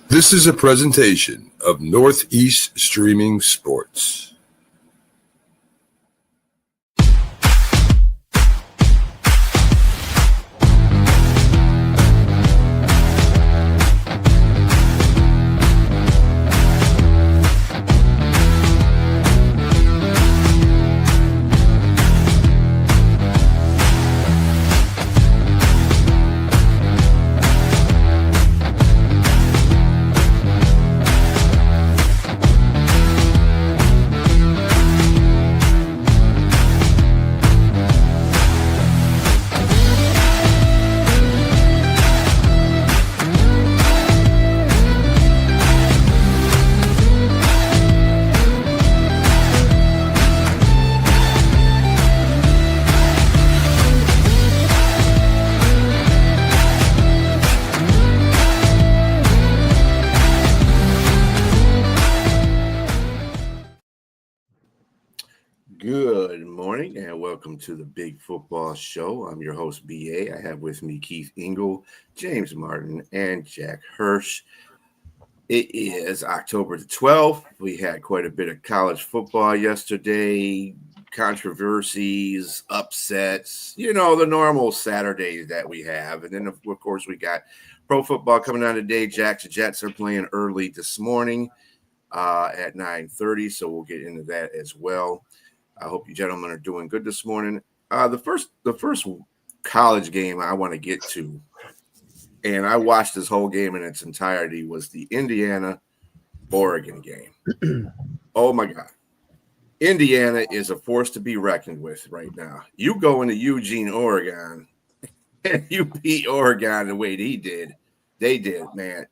This is a presentation of Northeast Streaming Sports. Good morning and welcome to the Big Football Show. I'm your host, BA. I have with me Keith Ingle, James Martin, and Jack Hirsch. It is October the 12th. We had quite a bit of college football yesterday, controversies, upsets, the normal Saturdays that we have. And then, of course, we got pro football coming on today. Jack's Jets are playing early this morning at 9:30, so we'll get into that as well. I hope you gentlemen are doing good this morning. The first college game I want to get to, and I watched this whole game in its entirety, was the Indiana-Oregon game. Oh, my God. Indiana is a force to be reckoned with right now. You go into Eugene, Oregon, and you beat Oregon the way they did, man.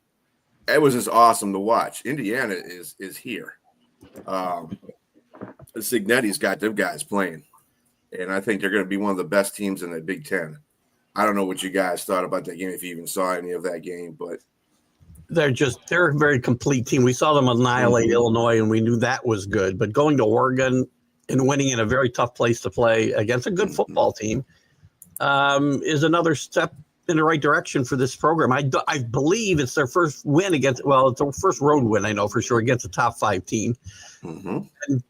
It was just awesome to watch. Indiana is here. Cignetti's got them guys playing, and I think they're going to be one of the best teams in the Big Ten. I don't know what you guys thought about that game, if you even saw any of that game, but they're a very complete team. We saw them annihilate Illinois, and we knew that was good. But going to Oregon and winning in a very tough place to play against a good football team is another step in the right direction for this program. I believe it's their first win it's their first road win, I know for sure, against a top 5 team. Mm-hmm. And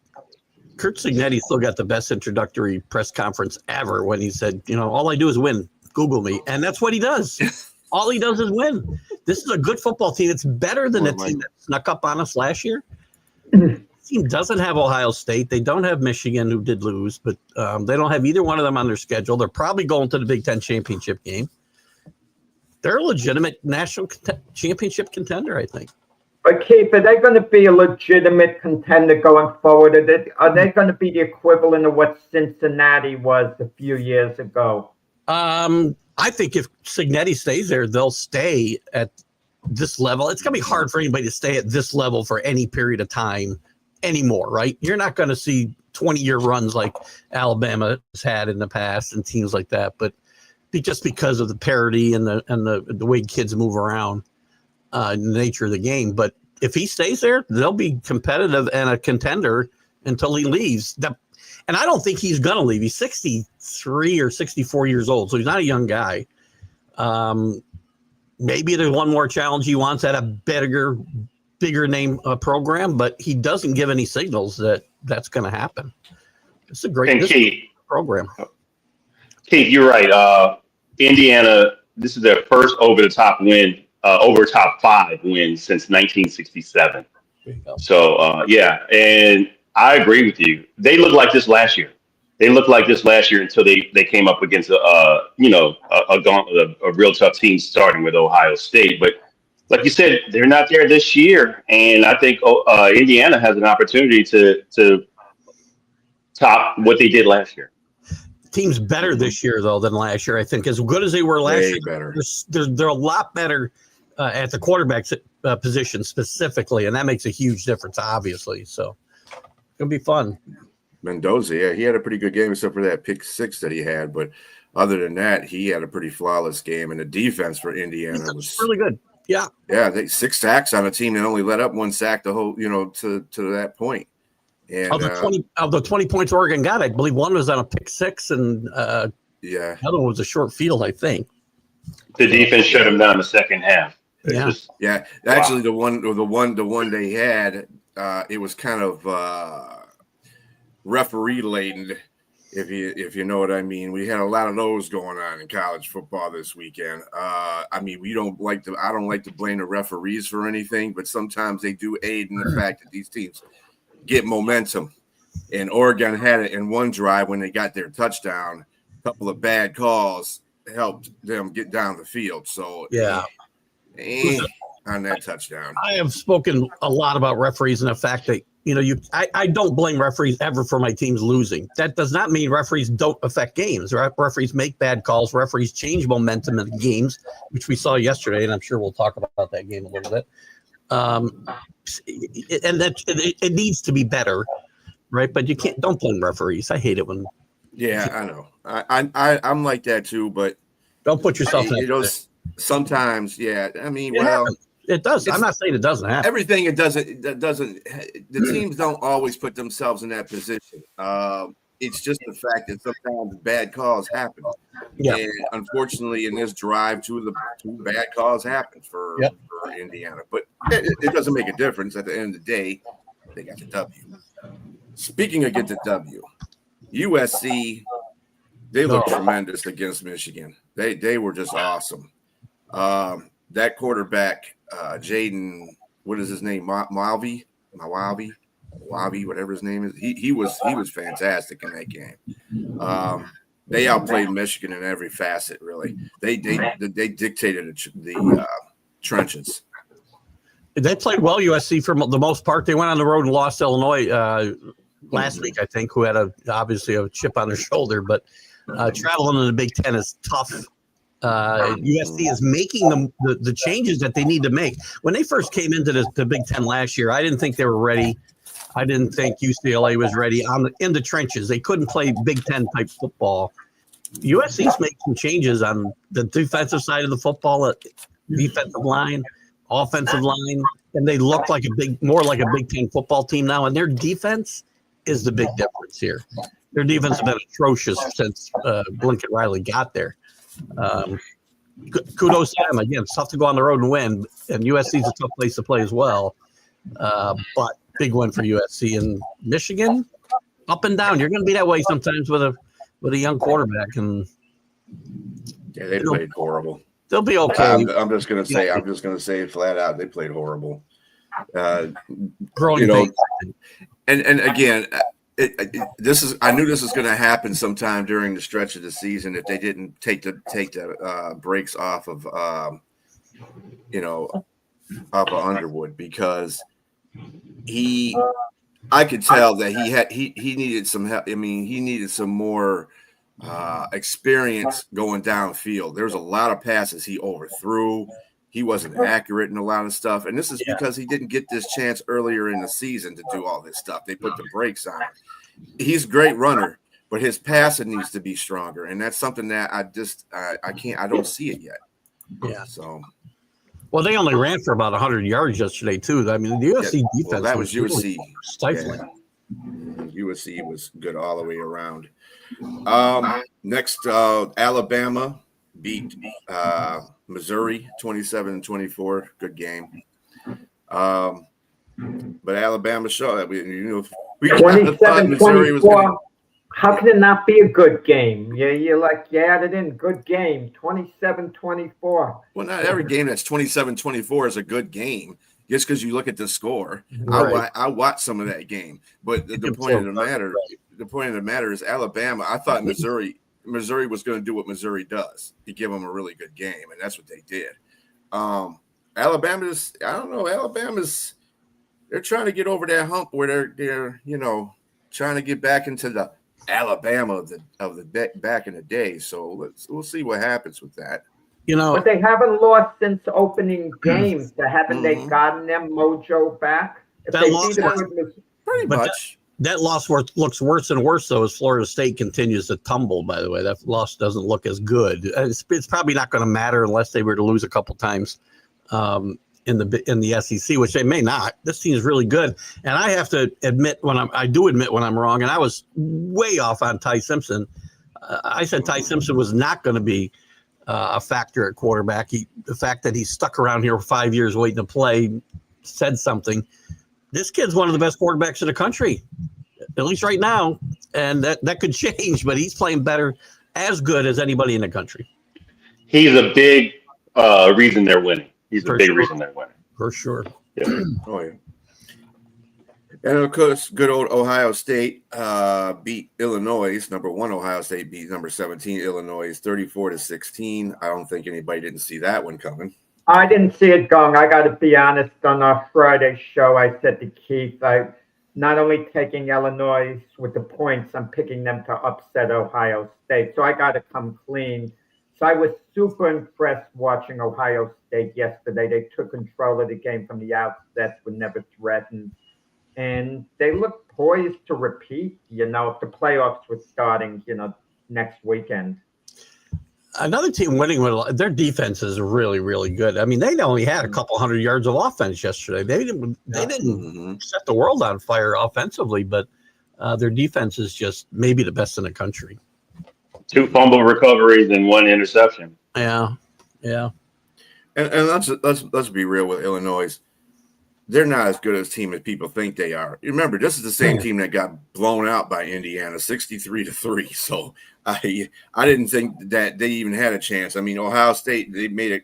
Curt Cignetti still got the best introductory press conference ever when he said, all I do is win. Google me. And that's what he does. All he does is win. This is a good football team. It's better than the team that snuck up on us last year. The team doesn't have Ohio State. They don't have Michigan, who did lose, but they don't have either one of them on their schedule. They're probably going to the Big Ten championship game. They're a legitimate national championship contender, I think. But Keith, are they going to be a legitimate contender going forward? Are they going to be the equivalent of what Cincinnati was a few years ago? I think if Cignetti stays there, they'll stay at this level. It's going to be hard for anybody to stay at this level for any period of time anymore, right? You're not going to see 20-year runs like Alabama has had in the past and teams like that, but just because of the parity and the way kids move around. The nature of the game, but if he stays there, they'll be competitive and a contender until he leaves. And I don't think he's going to leave. He's 63 or 64 years old, so he's not a young guy. Maybe there's one more challenge he wants at a bigger name program, but he doesn't give any signals that that's going to happen. It's a great program. Keith, you're right. Indiana, this is their first over-the-top win. Over top 5 wins since 1967. So, and I agree with you. They looked like this last year. Until they came up against a real tough team starting with Ohio State. But like you said, they're not there this year, and I think Indiana has an opportunity to top what they did last year. Team's better this year, though, than last year. I think as good as they were last year, better. They're a lot better at the quarterback position specifically, and that makes a huge difference, obviously. So it'll be fun. Mendoza, he had a pretty good game except for that pick 6 that he had. But other than that, he had a pretty flawless game, and the defense for Indiana was really good. Yeah, they 6 sacks on a team that only let up 1 sack the whole, to that point. And of the 20 points Oregon got, I believe one was on a pick 6, and the other one was a short field, I think. The defense shut him down the second half. It's Yeah. just Yeah, actually, the one they had, it was kind of referee laden, if you know what I mean. We had a lot of those going on in college football this weekend. I mean, I don't like to blame the referees for anything, but sometimes they do aid in the fact that these teams get momentum. And Oregon had it in one drive when they got their touchdown. A couple of bad calls helped them get down the field. So Yeah. on that touchdown. I have spoken a lot about referees and the fact that, I don't blame referees ever for my teams losing. That does not mean referees don't affect games. Referees make bad calls. Referees change momentum in games, which we saw yesterday, and I'm sure we'll talk about that game a little bit. And that it needs to be better, right? But don't blame referees. I hate it when. Yeah, I know. I'm like that too, but Don't put yourself in that. Sometimes, yeah. I mean, It well, happens. It does. I'm not saying it doesn't happen. everything the teams don't always put themselves in that position. It's just the fact that sometimes bad calls happen. Yeah. And unfortunately, in this drive, two bad calls happened for Indiana. But it doesn't make a difference. At the end of the day, they got the W. Speaking of get the W, USC, they look tremendous against Michigan. They were just awesome. That quarterback, Jaden, what is his name? Mawabi, whatever his name is. He was fantastic in that game. They outplayed Michigan in every facet. Really, they dictated the trenches. They played well, USC, for the most part. They went on the road and lost to Illinois last week, I think, who had obviously a chip on their shoulder. But traveling in the Big Ten is tough. USC is making the changes that they need to make. When they first came into the Big Ten last year, I didn't think they were ready. I didn't think UCLA was ready in the trenches. They couldn't play Big Ten type football. USC's making some changes on the defensive side of the football, defensive line, offensive line, and they look like more like a Big Ten football team now. And their defense is the big difference here. Their defense has been atrocious since Lincoln Riley got there. Kudos to them. Again, it's tough to go on the road and win, and USC is a tough place to play as well. But big win for USC. And Michigan, up and down. You're going to be that way sometimes with a young quarterback, and Yeah, they played horrible. they'll be okay. I'm just gonna say it flat out. They played horrible. Growing you know, pains. and again, I knew this was going to happen sometime during the stretch of the season if they didn't take the breaks off of Underwood, because I could tell that he needed some help. I mean, he needed some more experience going downfield. There's a lot of passes he overthrew. He wasn't accurate in a lot of stuff. And this is because he didn't get this chance earlier in the season to do all this stuff. They put the brakes on. He's a great runner, but his passing needs to be stronger. And that's something that I don't see it yet. Yeah. So, Well, they only ran for about 100 yards yesterday, too. I mean, the USC defense that was USC. stifling. Yeah. USC was good all the way around. Next, Alabama beat Missouri 27-24. Good game. But Alabama showed that we kind of thought Missouri was going to. How can it not be a good game? Yeah, you added in good game, 27-24. Well, not every game that's 27-24 is a good game. Just because you look at the score, Right. I watched some of that game. But the point of the matter is Alabama. I thought Missouri was going to do what Missouri does, to give them a really good game, and that's what they did. Alabama's they're trying to get over that hump where they're trying to get back into the Alabama of the back in the day. So we'll see what happens with that. But they haven't lost since opening games. Haven't they gotten their mojo back? If That they loss see the was- goodness- Pretty But much. That loss looks worse and worse, though, as Florida State continues to tumble, by the way. That loss doesn't look as good. It's probably not going to matter unless they were to lose a couple times in the SEC, which they may not. This team is really good. And I have to admit when I'm wrong, and I was way off on Ty Simpson. I said Ty Simpson was not going to be a factor at quarterback. The fact that he's stuck around here for 5 years waiting to play said something. This kid's one of the best quarterbacks in the country, at least right now, and that could change. But he's playing better, as good as anybody in the country. He's a big reason they're winning. He's a big reason they're winning. For sure. Yeah. Oh, yeah. And of course, good old Ohio State beat Illinois. Number 1 Ohio State beat number 17 Illinois 34-16. I don't think anybody didn't see that one coming. I didn't see it going. I got to be honest. On our Friday show, I said to Keith, I'm not only taking Illinois with the points, I'm picking them to upset Ohio State. So I got to come clean. So I was super impressed watching Ohio State yesterday. They took control of the game from the outset, were never threatened. And they look poised to repeat, if the playoffs were starting, next weekend. Another team winning with their defense is really, really good. I mean, they only had a couple hundred yards of offense yesterday. They didn't set the world on fire offensively, but their defense is just maybe the best in the country. 2 fumble recoveries and 1 interception. Yeah. And let's be real with Illinois. They're not as good a team as people think they are. Remember, this is the same team that got blown out by Indiana 63-3. So I didn't think that they even had a chance. I mean, Ohio State, they made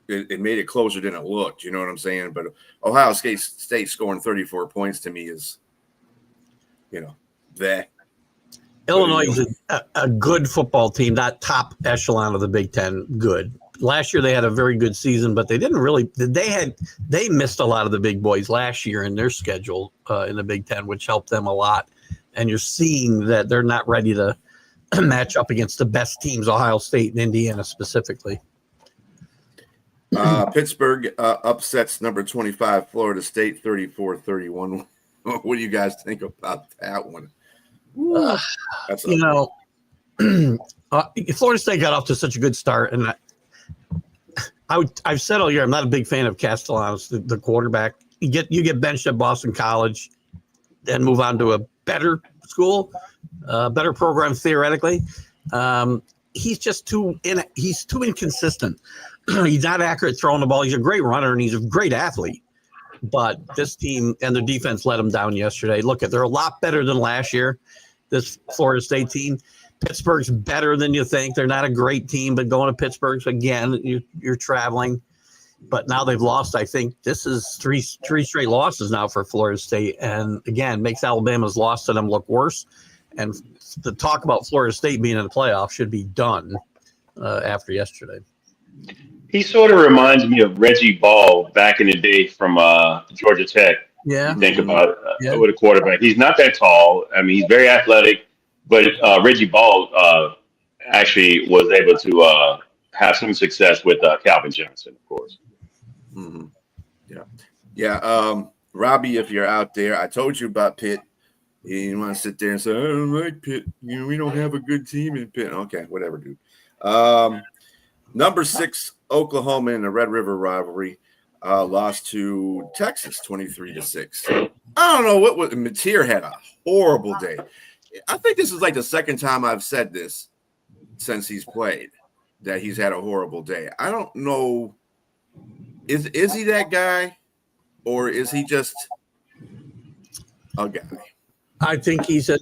it closer than it looked. You know what I'm saying? But Ohio State scoring 34 points to me is, that. Illinois is a good football team, not top echelon of the Big Ten. Good. Last year they had a very good season, but they didn't really. They missed a lot of the big boys last year in their schedule in the Big Ten, which helped them a lot. And you're seeing that they're not ready to match up against the best teams, Ohio State and Indiana specifically. Pittsburgh upsets number 25 Florida State 34-31. What do you guys think about that one? Florida State got off to such a good start, and I've said all year I'm not a big fan of Castellanos, the quarterback. You get benched at Boston College, then move on to a better school, better program theoretically. He's just too inconsistent. He's not accurate throwing the ball. He's a great runner and he's a great athlete. But this team and the defense let him down yesterday. Look, they're a lot better than last year, this Florida State team. Pittsburgh's better than you think. They're not a great team, but going to Pittsburgh, again, you're traveling. But now they've lost, I think. This is three straight losses now for Florida State. And, again, makes Alabama's loss to them look worse. And the talk about Florida State being in the playoffs should be done after yesterday. He sort of reminds me of Reggie Ball back in the day from Georgia Tech. Yeah. You think about with a quarterback. He's not that tall. I mean, he's very athletic, but Reggie Ball actually was able to have some success with Calvin Johnson, of course. Mm-hmm. Yeah. Robbie, if you're out there, I told you about Pitt. You want to sit there and say, I don't like Pitt. We don't have a good team in Pitt. Okay, whatever, dude. Number 6, Oklahoma in the Red River rivalry lost to Texas 23-6. I don't know what was. Mateer had a horrible day. I think this is like the second time I've said this since he's played, that he's had a horrible day. I don't know. Is he that guy, or is he just a guy? I think he's an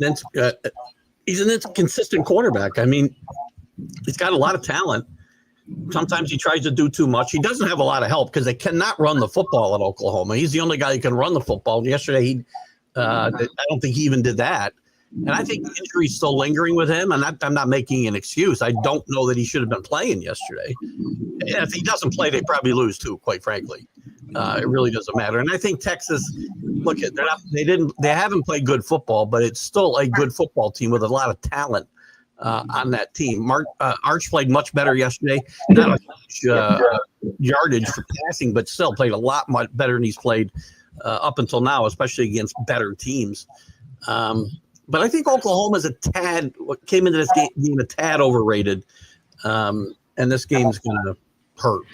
inconsistent quarterback. I mean, he's got a lot of talent. Sometimes he tries to do too much. He doesn't have a lot of help because they cannot run the football at Oklahoma. He's the only guy who can run the football. Yesterday, I don't think he even did that. And I think the injury's still lingering with him. And I'm not making an excuse. I don't know that he should have been playing yesterday. And if he doesn't play, they probably lose too, quite frankly. It really doesn't matter. And I think Texas, look, they haven't played good football, but it's still a good football team with a lot of talent on that team. Arch played much better yesterday. Not a huge yardage for passing, but still played a lot much better than he's played up until now, especially against better teams. But I think Oklahoma's came into this game a tad overrated, and this game's going to hurt.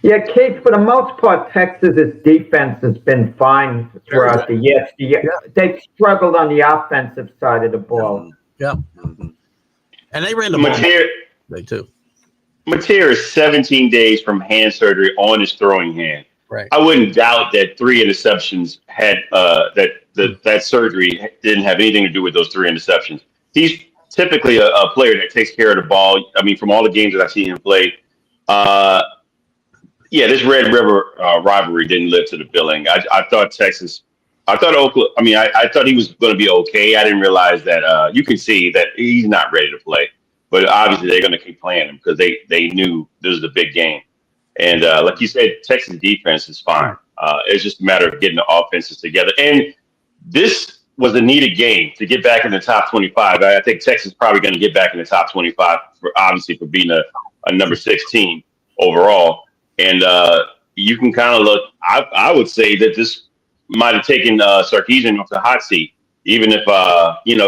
Yeah, Keith, for the most part, Texas's defense has been fine throughout the year. They've struggled on the offensive side of the ball. Yeah. Mm-hmm. And they ran the ball today, too. Mateer is 17 days from hand surgery on his throwing hand. Right. I wouldn't doubt that 3 interceptions had that surgery didn't have anything to do with those 3 interceptions. He's typically a player that takes care of the ball. I mean, from all the games that I've seen him play, this Red River rivalry didn't live to the billing. I thought Texas. I thought Oklahoma. I mean, I thought he was going to be okay. I didn't realize that you can see that he's not ready to play. But obviously, they're going to keep playing him because they knew this was a big game. And like you said, Texas defense is fine. It's just a matter of getting the offenses together. And this was a needed game to get back in the top 25. I think Texas is probably going to get back in the top 25 for being a number 6 team overall. And you can kind of look. I would say that this might have taken Sarkisian off the hot seat, even if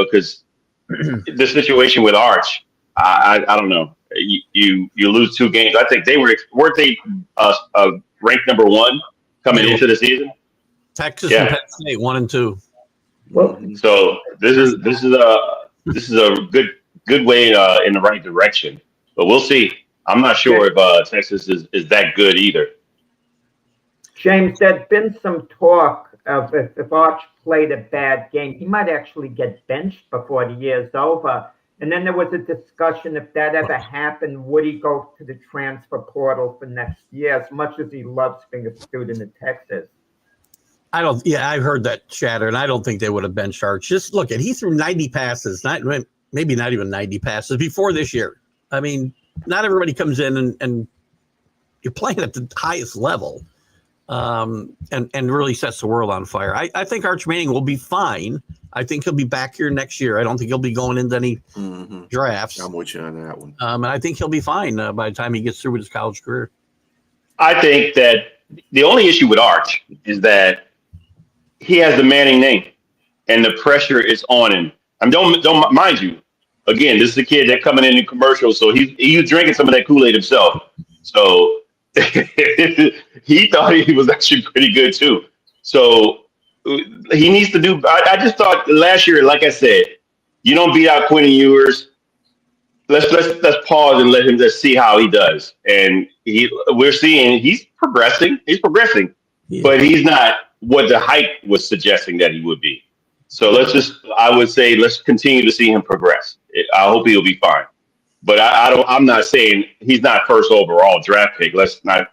because the situation with Arch. I don't know. You lose 2 games. I think weren't they ranked number 1 coming into the season. Texas and Penn State 1 and 2. Well, So this is a good way in the right direction. But we'll see. I'm not sure if Texas is that good either. James, there's been some talk of if Arch played a bad game, he might actually get benched before the year's over. And then there was a discussion if that ever happened, would he go to the transfer portal for next year, as much as he loves being a student in Texas? I heard that chatter, and I don't think they would have benched Arch. Just look he threw 90 passes, maybe not even 90 passes before this year. I mean, not everybody comes in and you're playing at the highest level. And really sets the world on fire. I think Arch Manning will be fine. I think he'll be back here next year. I don't think he'll be going into any drafts. I'm with you on that one. And I think he'll be fine by the time he gets through with his college career. I think that the only issue with Arch is that he has the Manning name, and the pressure is on him. Don't mind you. Again, this is a kid that coming in commercials, so he's drinking some of that Kool-Aid himself. So he thought he was actually pretty good too. So he needs to do. I just thought last year, like I said, you don't beat out Quentin Ewers. Let's pause and let him just see how he does. And we're seeing he's progressing. He's progressing, but he's not what the hype was suggesting that he would be. So I would say let's continue to see him progress. I hope he'll be fine. But I'm not saying he's not first overall draft pick. Let's pump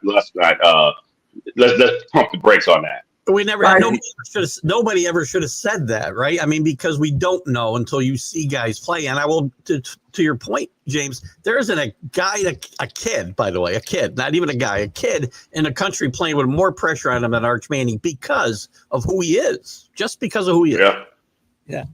the brakes on that. We never. Nobody ever should have said that, right? I mean, because we don't know until you see guys play. And I will, to your point, James. There isn't a kid, by the way, a kid, not even a guy, a kid in the country playing with more pressure on him than Arch Manning because of who he is. Just because of who he is. Yeah.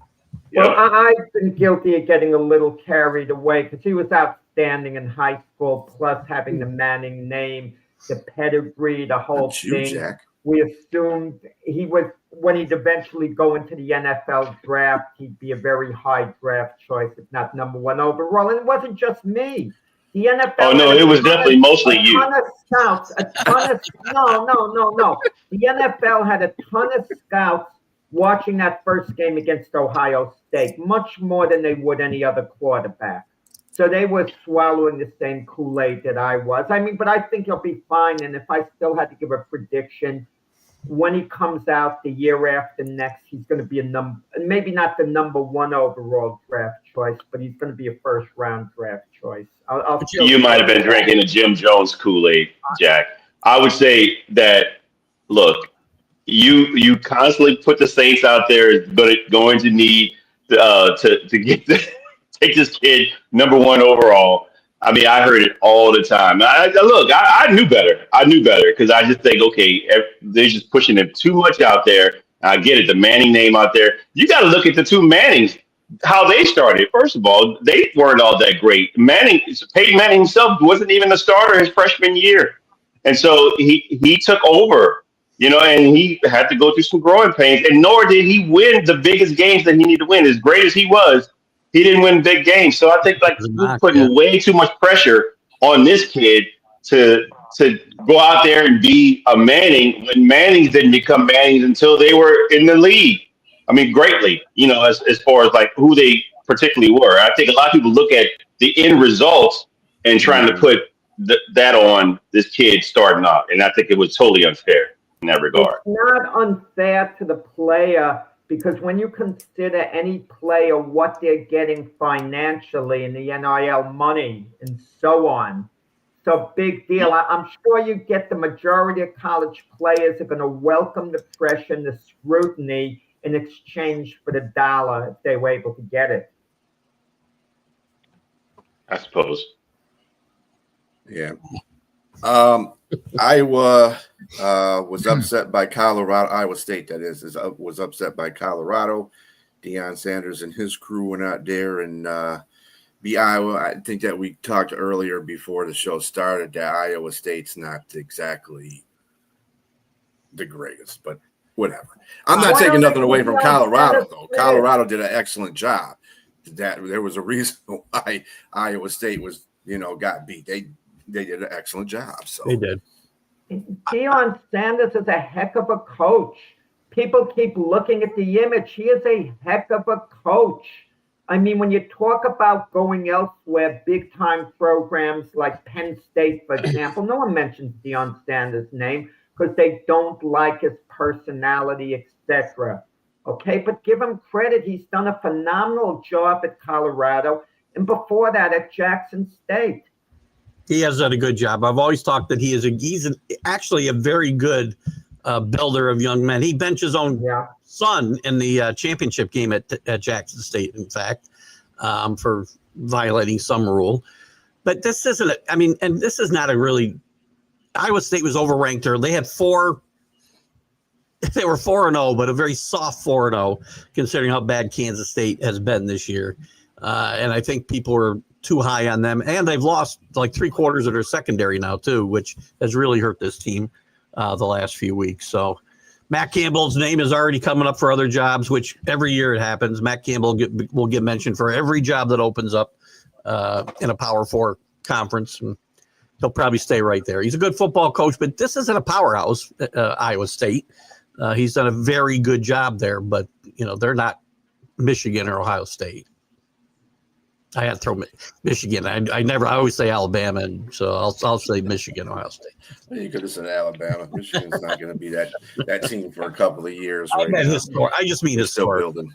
Well, I've been guilty of getting a little carried away because he was outstanding in high school, plus having the Manning name, the pedigree, the whole thing. Jack. We assumed he was, when he'd eventually go into the NFL draft, he'd be a very high draft choice, if not number 1 overall. And it wasn't just me. The NFL. Oh no, it was definitely mostly you. A ton of scouts. No. The NFL had a ton of scouts watching that first game against Ohio State, much more than they would any other quarterback. So they were swallowing the same Kool-Aid that I was. I mean, but I think he'll be fine. And if I still had to give a prediction, when he comes out the year after next, he's going to be maybe not the number 1 overall draft choice, but he's going to be a first-round draft choice. You might have been drinking a Jim Jones Kool-Aid, Jack. I would say that, look, you constantly put the Saints out there going to need to get take this kid number 1 overall. I mean, I heard it all the time. I knew better. I knew better because I just think, okay, they're just pushing him too much out there. I get it, the Manning name out there. You got to look at the 2 Mannings, how they started. First of all, they weren't all that great. Peyton Manning himself wasn't even a starter his freshman year. And so he took over, and he had to go through some growing pains. And nor did he win the biggest games that he needed to win. As great as he was, he didn't win big games. So I think we're putting way too much pressure on this kid to go out there and be a Manning when Mannings didn't become Mannings until they were in the league. I mean, greatly, as far as like who they particularly were. I think a lot of people look at the end results and trying to put that on this kid starting off, and I think it was totally unfair in that regard. It's not unfair to the player because when you consider any player what they're getting financially in the NIL money and so on, so big deal. I'm sure you get the majority of college players are going to welcome the pressure and the scrutiny in exchange for the dollar if they were able to get it. I suppose. Yeah. Iowa was upset by Colorado. Iowa State, that was upset by Colorado. Deion Sanders and his crew went out there and beat Iowa. I think that we talked earlier before the show started that Iowa State's not exactly the greatest, but whatever. I'm not taking nothing away from Colorado, though. Colorado did an excellent job. That there was a reason why Iowa State was, got beat. They did an excellent job. So They did. Deion Sanders is a heck of a coach. People keep looking at the image. He is a heck of a coach. I mean, when you talk about going elsewhere, big-time programs like Penn State, for example, no one mentions Deion Sanders' name because they don't like his personality, etc. Okay, but give him credit. He's done a phenomenal job at Colorado and before that at Jackson State. He has done a good job. I've always talked that he's actually a very good builder of young men. He benched his own son in the championship game at Jackson State, in fact, for violating some rule. But this isn't, and this is not a really, Iowa State was overranked her. They had they were 4-0, but a very soft 4-0, considering how bad Kansas State has been this year. And I think people were too high on them. And they've lost like 3/4 of their secondary now, too, which has really hurt this team the last few weeks. So Matt Campbell's name is already coming up for other jobs, which every year it happens. Matt Campbell will get mentioned for every job that opens up in a Power 4 conference. And he'll probably stay right there. He's a good football coach, but this isn't a powerhouse, Iowa State. He's done a very good job there, but, they're not Michigan or Ohio State. I had to throw Michigan. I always say Alabama, and so I'll say Michigan, Ohio State. You could have said Alabama. Michigan's not going to be that team for a couple of years. I just mean historic. Building.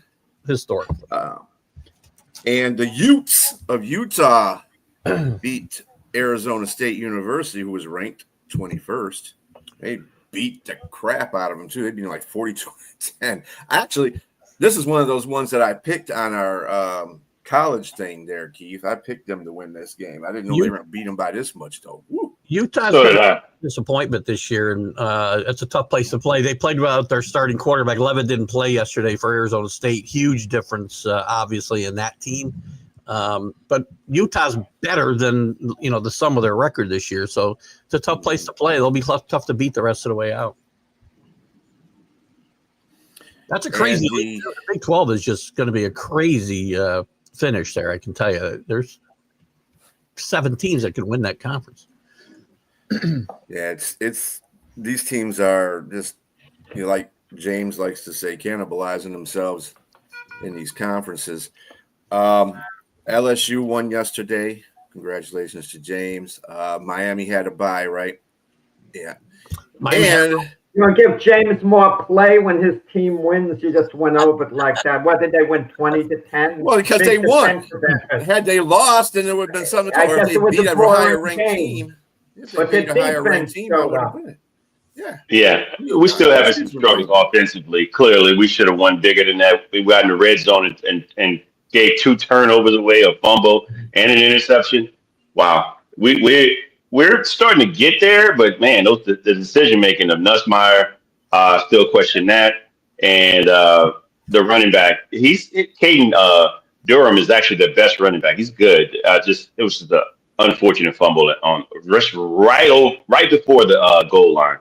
Historic. And the Utes of Utah beat Arizona State University, who was ranked 21st. They beat the crap out of them, too. They'd be like 42-10. Actually, this is one of those ones that I picked on our college thing there, Keith. I picked them to win this game. I didn't know they were going to beat them by this much, though. Woo. Utah's been a disappointment this year, and it's a tough place to play. They played without their starting quarterback. Levin didn't play yesterday for Arizona State. Huge difference, obviously, in that team. But Utah's better than, the sum of their record this year. So it's a tough place to play. They'll be tough to beat the rest of the way out. That's a crazy league. The Big 12 is just going to be a crazy finish there, I can tell you. There's 7 teams that can win that conference. Yeah, it's these teams are just, like James likes to say, cannibalizing themselves in these conferences. LSU won yesterday. Congratulations to James. Miami had a bye, right? Yeah. You want to give James more play when his team wins? You just went over it like that. What did they win, 20-10? Well, because they won. Had they lost, then there would have been something. Or if they beat a higher ranked team. If they beat a higher ranked team, they would have won it. Yeah. Yeah. We still have some struggles offensively. Clearly, we should have won bigger than that. We got in the red zone and gave 2 turnovers away, a fumble and an interception. Wow. We're starting to get there, but man, the decision making of Nussmeier, still question that, and the running back. Caden Durham is actually the best running back. He's good. It was just an unfortunate fumble on right before the goal line,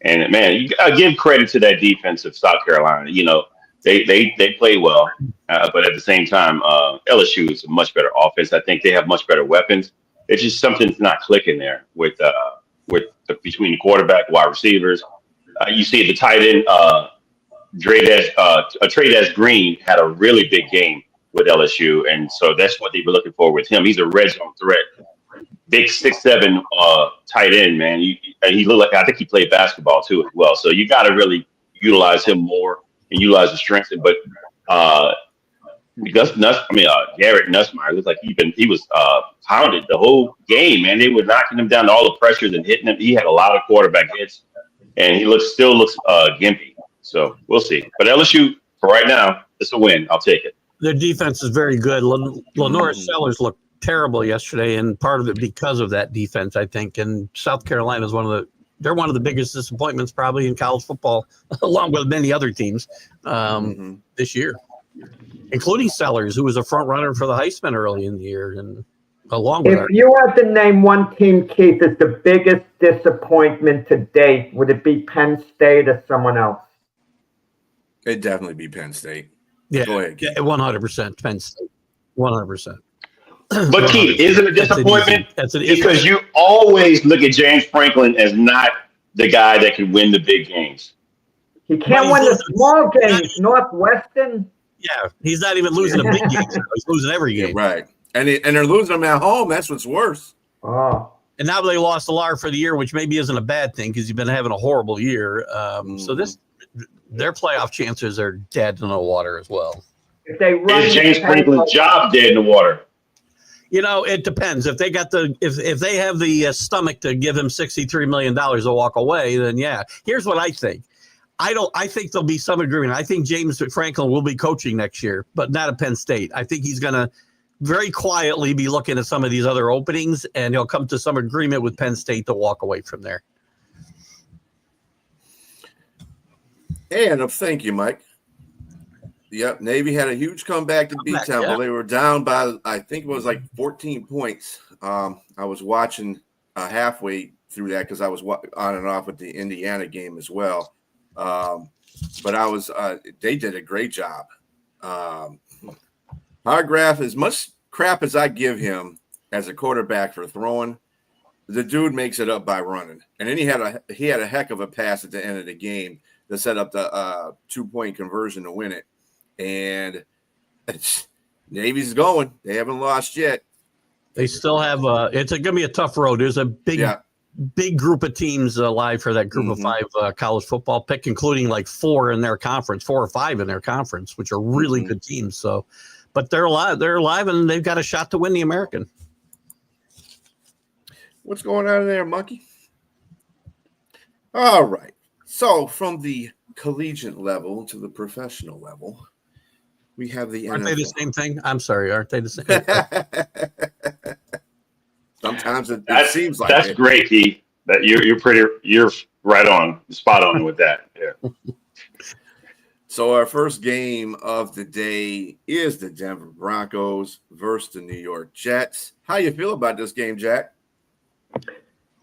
and man, you gotta give credit to that defense of South Carolina. They play well, but at the same time, LSU is a much better offense. I think they have much better weapons. It's just something's not clicking there with between the quarterback, wide receivers. You see the tight end, Trey Green had a really big game with LSU, and so that's what they were looking for with him. He's a red zone threat. big 6'7" tight end, man. He looked like, I think he played basketball too as well. So you got to really utilize him more and utilize the strengths. But Garrett Nussmeier looked like he was pounded the whole game, man. They were knocking him down to all the pressures and hitting him. He had a lot of quarterback hits, and he still looks gimpy. So we'll see. But LSU, for right now, it's a win. I'll take it. Their defense is very good. Lenore Sellers looked terrible yesterday, and part of it because of that defense, I think. And South Carolina is one of the biggest disappointments probably in college football, along with many other teams this year, including Sellers, who was a front runner for the Heisman early in the year, and along with. If you had to name one team, Keith, as the biggest disappointment to date, would it be Penn State or someone else? It'd definitely be Penn State. Yeah, Go ahead, Keith. 100% Penn State, 100%. But Keith, is it a disappointment? That's an easy. Because you always look at James Franklin as not the guy that can win the big games. He can't win the small games. Northwestern. Yeah, he's not even losing a big game. He's losing every game. Yeah, right. And they're losing them at home. That's what's worse. Oh. And now they lost Alar for the year, which maybe isn't a bad thing because he's been having a horrible year. So their playoff chances are dead in the water as well. If they run Is James Franklin's job dead in the water? It depends. If they got if they have the stomach to give him $63 million to walk away, then yeah. Here's what I think. I think there'll be some agreement. I think James Franklin will be coaching next year, but not at Penn State. I think he's going to very quietly be looking at some of these other openings, and he'll come to some agreement with Penn State to walk away from there. And thank you, Mike. Yep, Navy had a huge comeback to beat Temple. They were down by, I think it was like 14 points. I was watching halfway through that because I was on and off with the Indiana game as well. But they did a great job. Hargraf, as much crap as I give him as a quarterback for throwing, the dude makes it up by running. And then he had a heck of a pass at the end of the game that set up the 2-point conversion to win it. And Navy's going. They haven't lost yet. They still have it's going to be a tough road. There's a big group of teams alive for that group of 5 college football pick, including like 4 or 5 in their conference, which are really good teams. So, but they're alive, and they've got a shot to win the American. What's going on there, Monkey? All right. So from the collegiate level to the professional level, we have the Aren't NFL. they the same thing? I'm sorry. Aren't they the same? Sometimes it seems like that's great, Keith. That you're right on, spot on with that. Yeah. So our first game of the day is the Denver Broncos versus the New York Jets. How you feel about this game, Jack?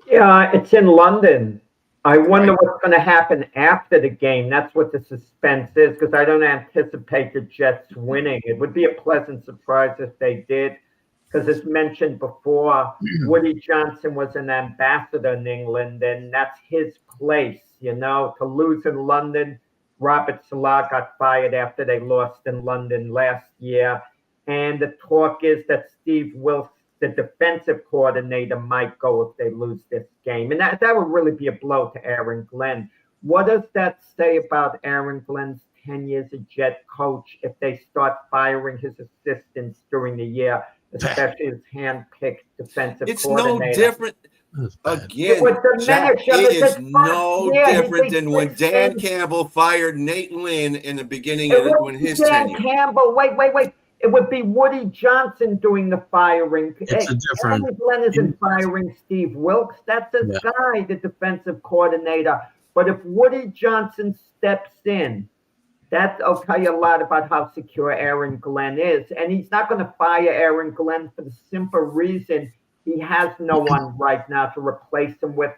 Yeah, it's in London. I wonder what's going to happen after the game. That's what the suspense is, because I don't anticipate the Jets winning. It would be a pleasant surprise if they did, because as mentioned before, Woody Johnson was an ambassador in England, and that's his place, to lose in London. Robert Salah got fired after they lost in London last year. And the talk is that Steve Wilks, the defensive coordinator, might go if they lose this game. And that would really be a blow to Aaron Glenn. What does that say about Aaron Glenn's 10 years as Jet coach if they start firing his assistants during the year, especially his hand-picked defensive coordinator? It's no different. Again, Jack, it is no different than when Dan Campbell fired Nate Lynn in the beginning of his tenure. Dan Campbell, wait. It would be Woody Johnson doing the firing. Aaron Glenn isn't firing Steve Wilks. That's his guy, the defensive coordinator. But if Woody Johnson steps in, that'll tell you a lot about how secure Aaron Glenn is. And he's not going to fire Aaron Glenn for the simple reason he has no one right now to replace him with.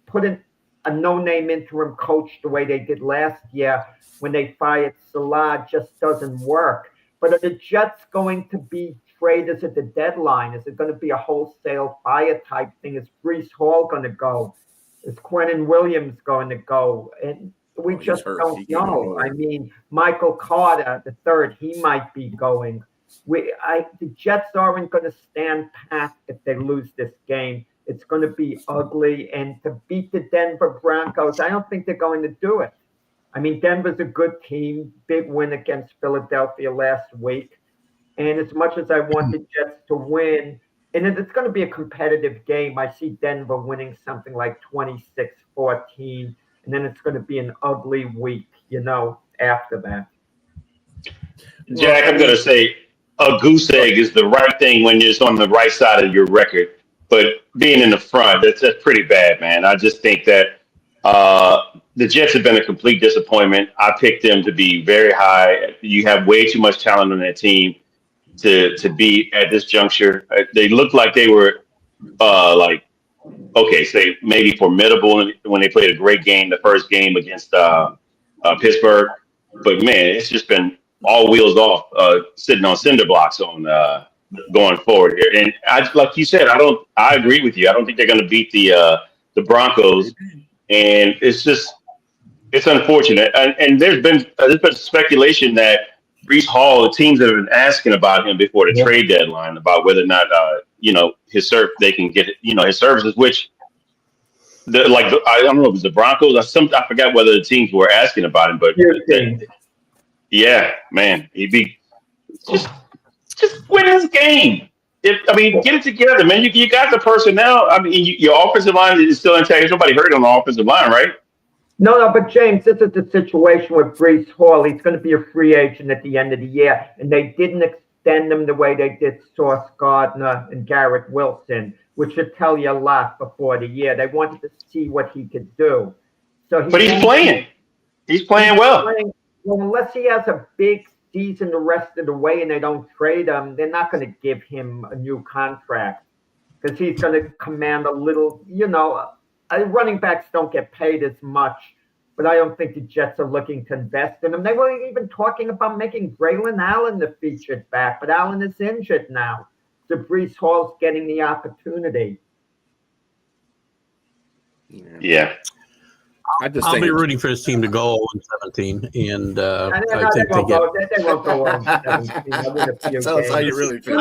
Put in a no-name interim coach the way they did last year when they fired Salah just doesn't work. But are the Jets going to be traders at the deadline? Is it going to be a wholesale fire type thing? Is Breece Hall going to go? Is Quentin Williams going to go? And we just don't know. I mean, Michael Carter, the third, he might be going. The Jets aren't going to stand pat if they lose this game. It's going to be ugly. And to beat the Denver Broncos, I don't think they're going to do it. I mean, Denver's a good team, big win against Philadelphia last week. And as much as I want the Jets to win, and it's going to be a competitive game, I see Denver winning something like 26-14. And then it's going to be an ugly week, after that. Jack, I'm going to say a goose egg is the right thing when you're on the right side of your record. But being in the front, that's pretty bad, man. I just think that the Jets have been a complete disappointment. I picked them to be very high. You have way too much talent on that team to be at this juncture. They looked like they were say maybe formidable when they played a great game, the first game against Pittsburgh. But man, it's just been all wheels off, sitting on cinder blocks on going forward here. And like you said, I agree with you. I don't think they're going to beat the Broncos, and it's unfortunate. And there's been speculation that Breece Hall, the teams that have been asking about him before the trade deadline about whether or not they can get his services, which I don't know if it was the Broncos or something. I forgot whether the teams were asking about him, but yeah, man, he'd be just win his game. Get it together, man. You got the personnel. I mean, your offensive line is still intact. There's nobody hurt on the offensive line, right? No, but James, this is the situation with Breece Hall. He's going to be a free agent at the end of the year, and they didn't extend him the way they did Sauce Gardner and Garrett Wilson, which should tell you a lot before the year. They wanted to see what he could do. But he's playing. He's playing well. Well, unless he has a big season the rest of the way and they don't trade him, they're not going to give him a new contract because he's going to command a little, running backs don't get paid as much, but I don't think the Jets are looking to invest in him. They weren't even talking about making Braylon Allen the featured back, but Allen is injured now. So Breece Hall's getting the opportunity. Yeah. I'll be rooting for this team to go 0-17, and I think they won't go 0-17. Sounds how you really feel.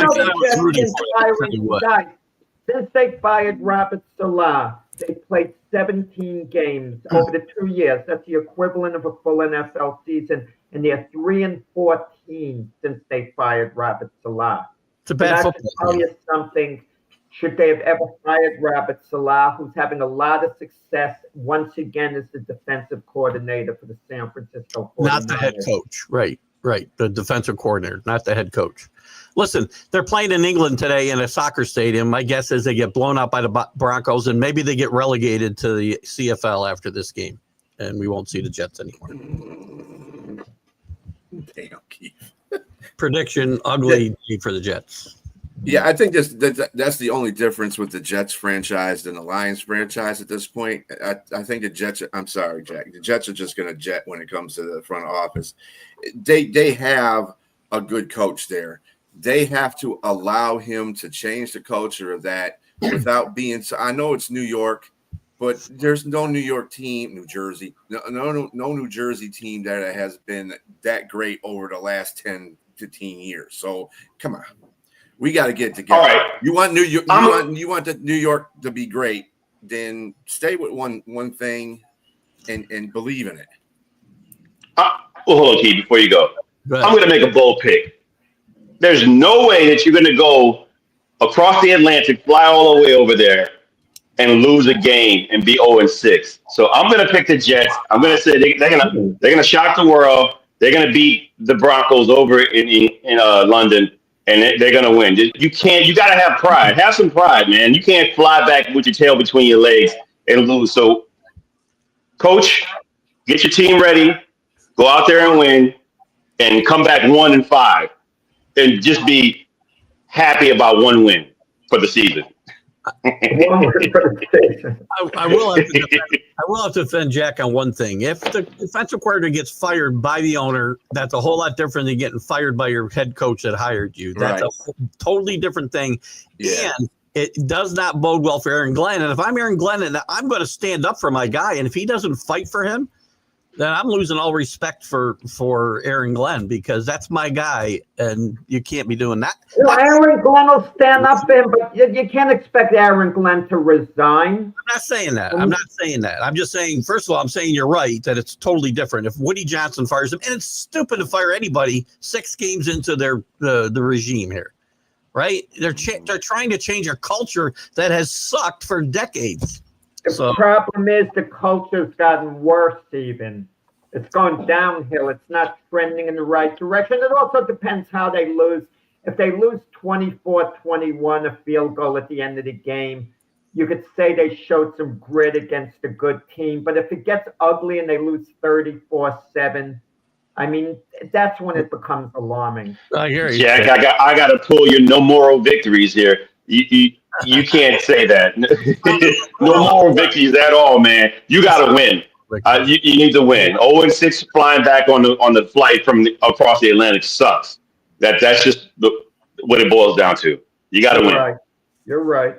Since they fired Robert Saleh, they played 17 games over the 2 years. That's the equivalent of a full NFL season, and they're 3-14 since they fired Robert Saleh. It's a bad football. To tell you something. Should they have ever fired Robert Saleh, who's having a lot of success once again as the defensive coordinator for the San Francisco 49ers? Not the head coach. Right. The defensive coordinator, not the head coach. Listen, they're playing in England today in a soccer stadium. My guess is they get blown out by the Broncos, and maybe they get relegated to the CFL after this game, and we won't see the Jets anymore. Damn, Keith. Prediction, ugly day for the Jets. Yeah, I think that's the only difference with the Jets franchise than the Lions franchise at this point. I think the Jets – I'm sorry, Jack. The Jets are just going to jet when it comes to the front office. They have a good coach there. They have to allow him to change the culture of that without being – I know it's New York, but there's no New York team, New Jersey, no New Jersey team that has been that great over the last 10, 15 years. So, come on. We got to get together. All right. You want the New York to be great, then stay with one thing and believe in it. Hold on, Keith, before you go. I'm going to make a bold pick. There's no way that you're going to go across the Atlantic, fly all the way over there, and lose a game and be 0-6. So I'm going to pick the Jets. I'm going to say they're going to shock the world. They're going to beat the Broncos over in London. And they're going to win. You got to have pride. Have some pride, man. You can't fly back with your tail between your legs and lose. So, coach, get your team ready. Go out there and win and come back 1-5 and just be happy about one win for the season. I will have to defend Jack on one thing. If the defensive coordinator gets fired by the owner, that's a whole lot different than getting fired by your head coach that hired you. That's a totally different thing. Yeah. And it does not bode well for Aaron Glenn. And if I'm Aaron Glenn, and I'm going to stand up for my guy, and if he doesn't fight for him, then I'm losing all respect for Aaron Glenn, because that's my guy, and you can't be doing that. Aaron Glenn will stand up for him, but you can't expect Aaron Glenn to resign. I'm not saying that. I'm just saying, first of all, I'm saying you're right, that it's totally different. If Woody Johnson fires him, and it's stupid to fire anybody 6 games into the regime here, right? They're trying to change a culture that has sucked for decades. The problem is the culture's gotten worse even. It's gone downhill. It's not trending in the right direction. It also depends how they lose. If they lose 24-21, a field goal at the end of the game, you could say they showed some grit against a good team. But if it gets ugly and they lose 34-7, I mean, that's when it becomes alarming. I hear you. Jack, I got to pull your no moral victories here. You can't say that. No moral victories at all, man. You got to win. You need to win. 0-6 flying back on the flight from across the Atlantic sucks. That's just what it boils down to. You got to win. Right. You're right.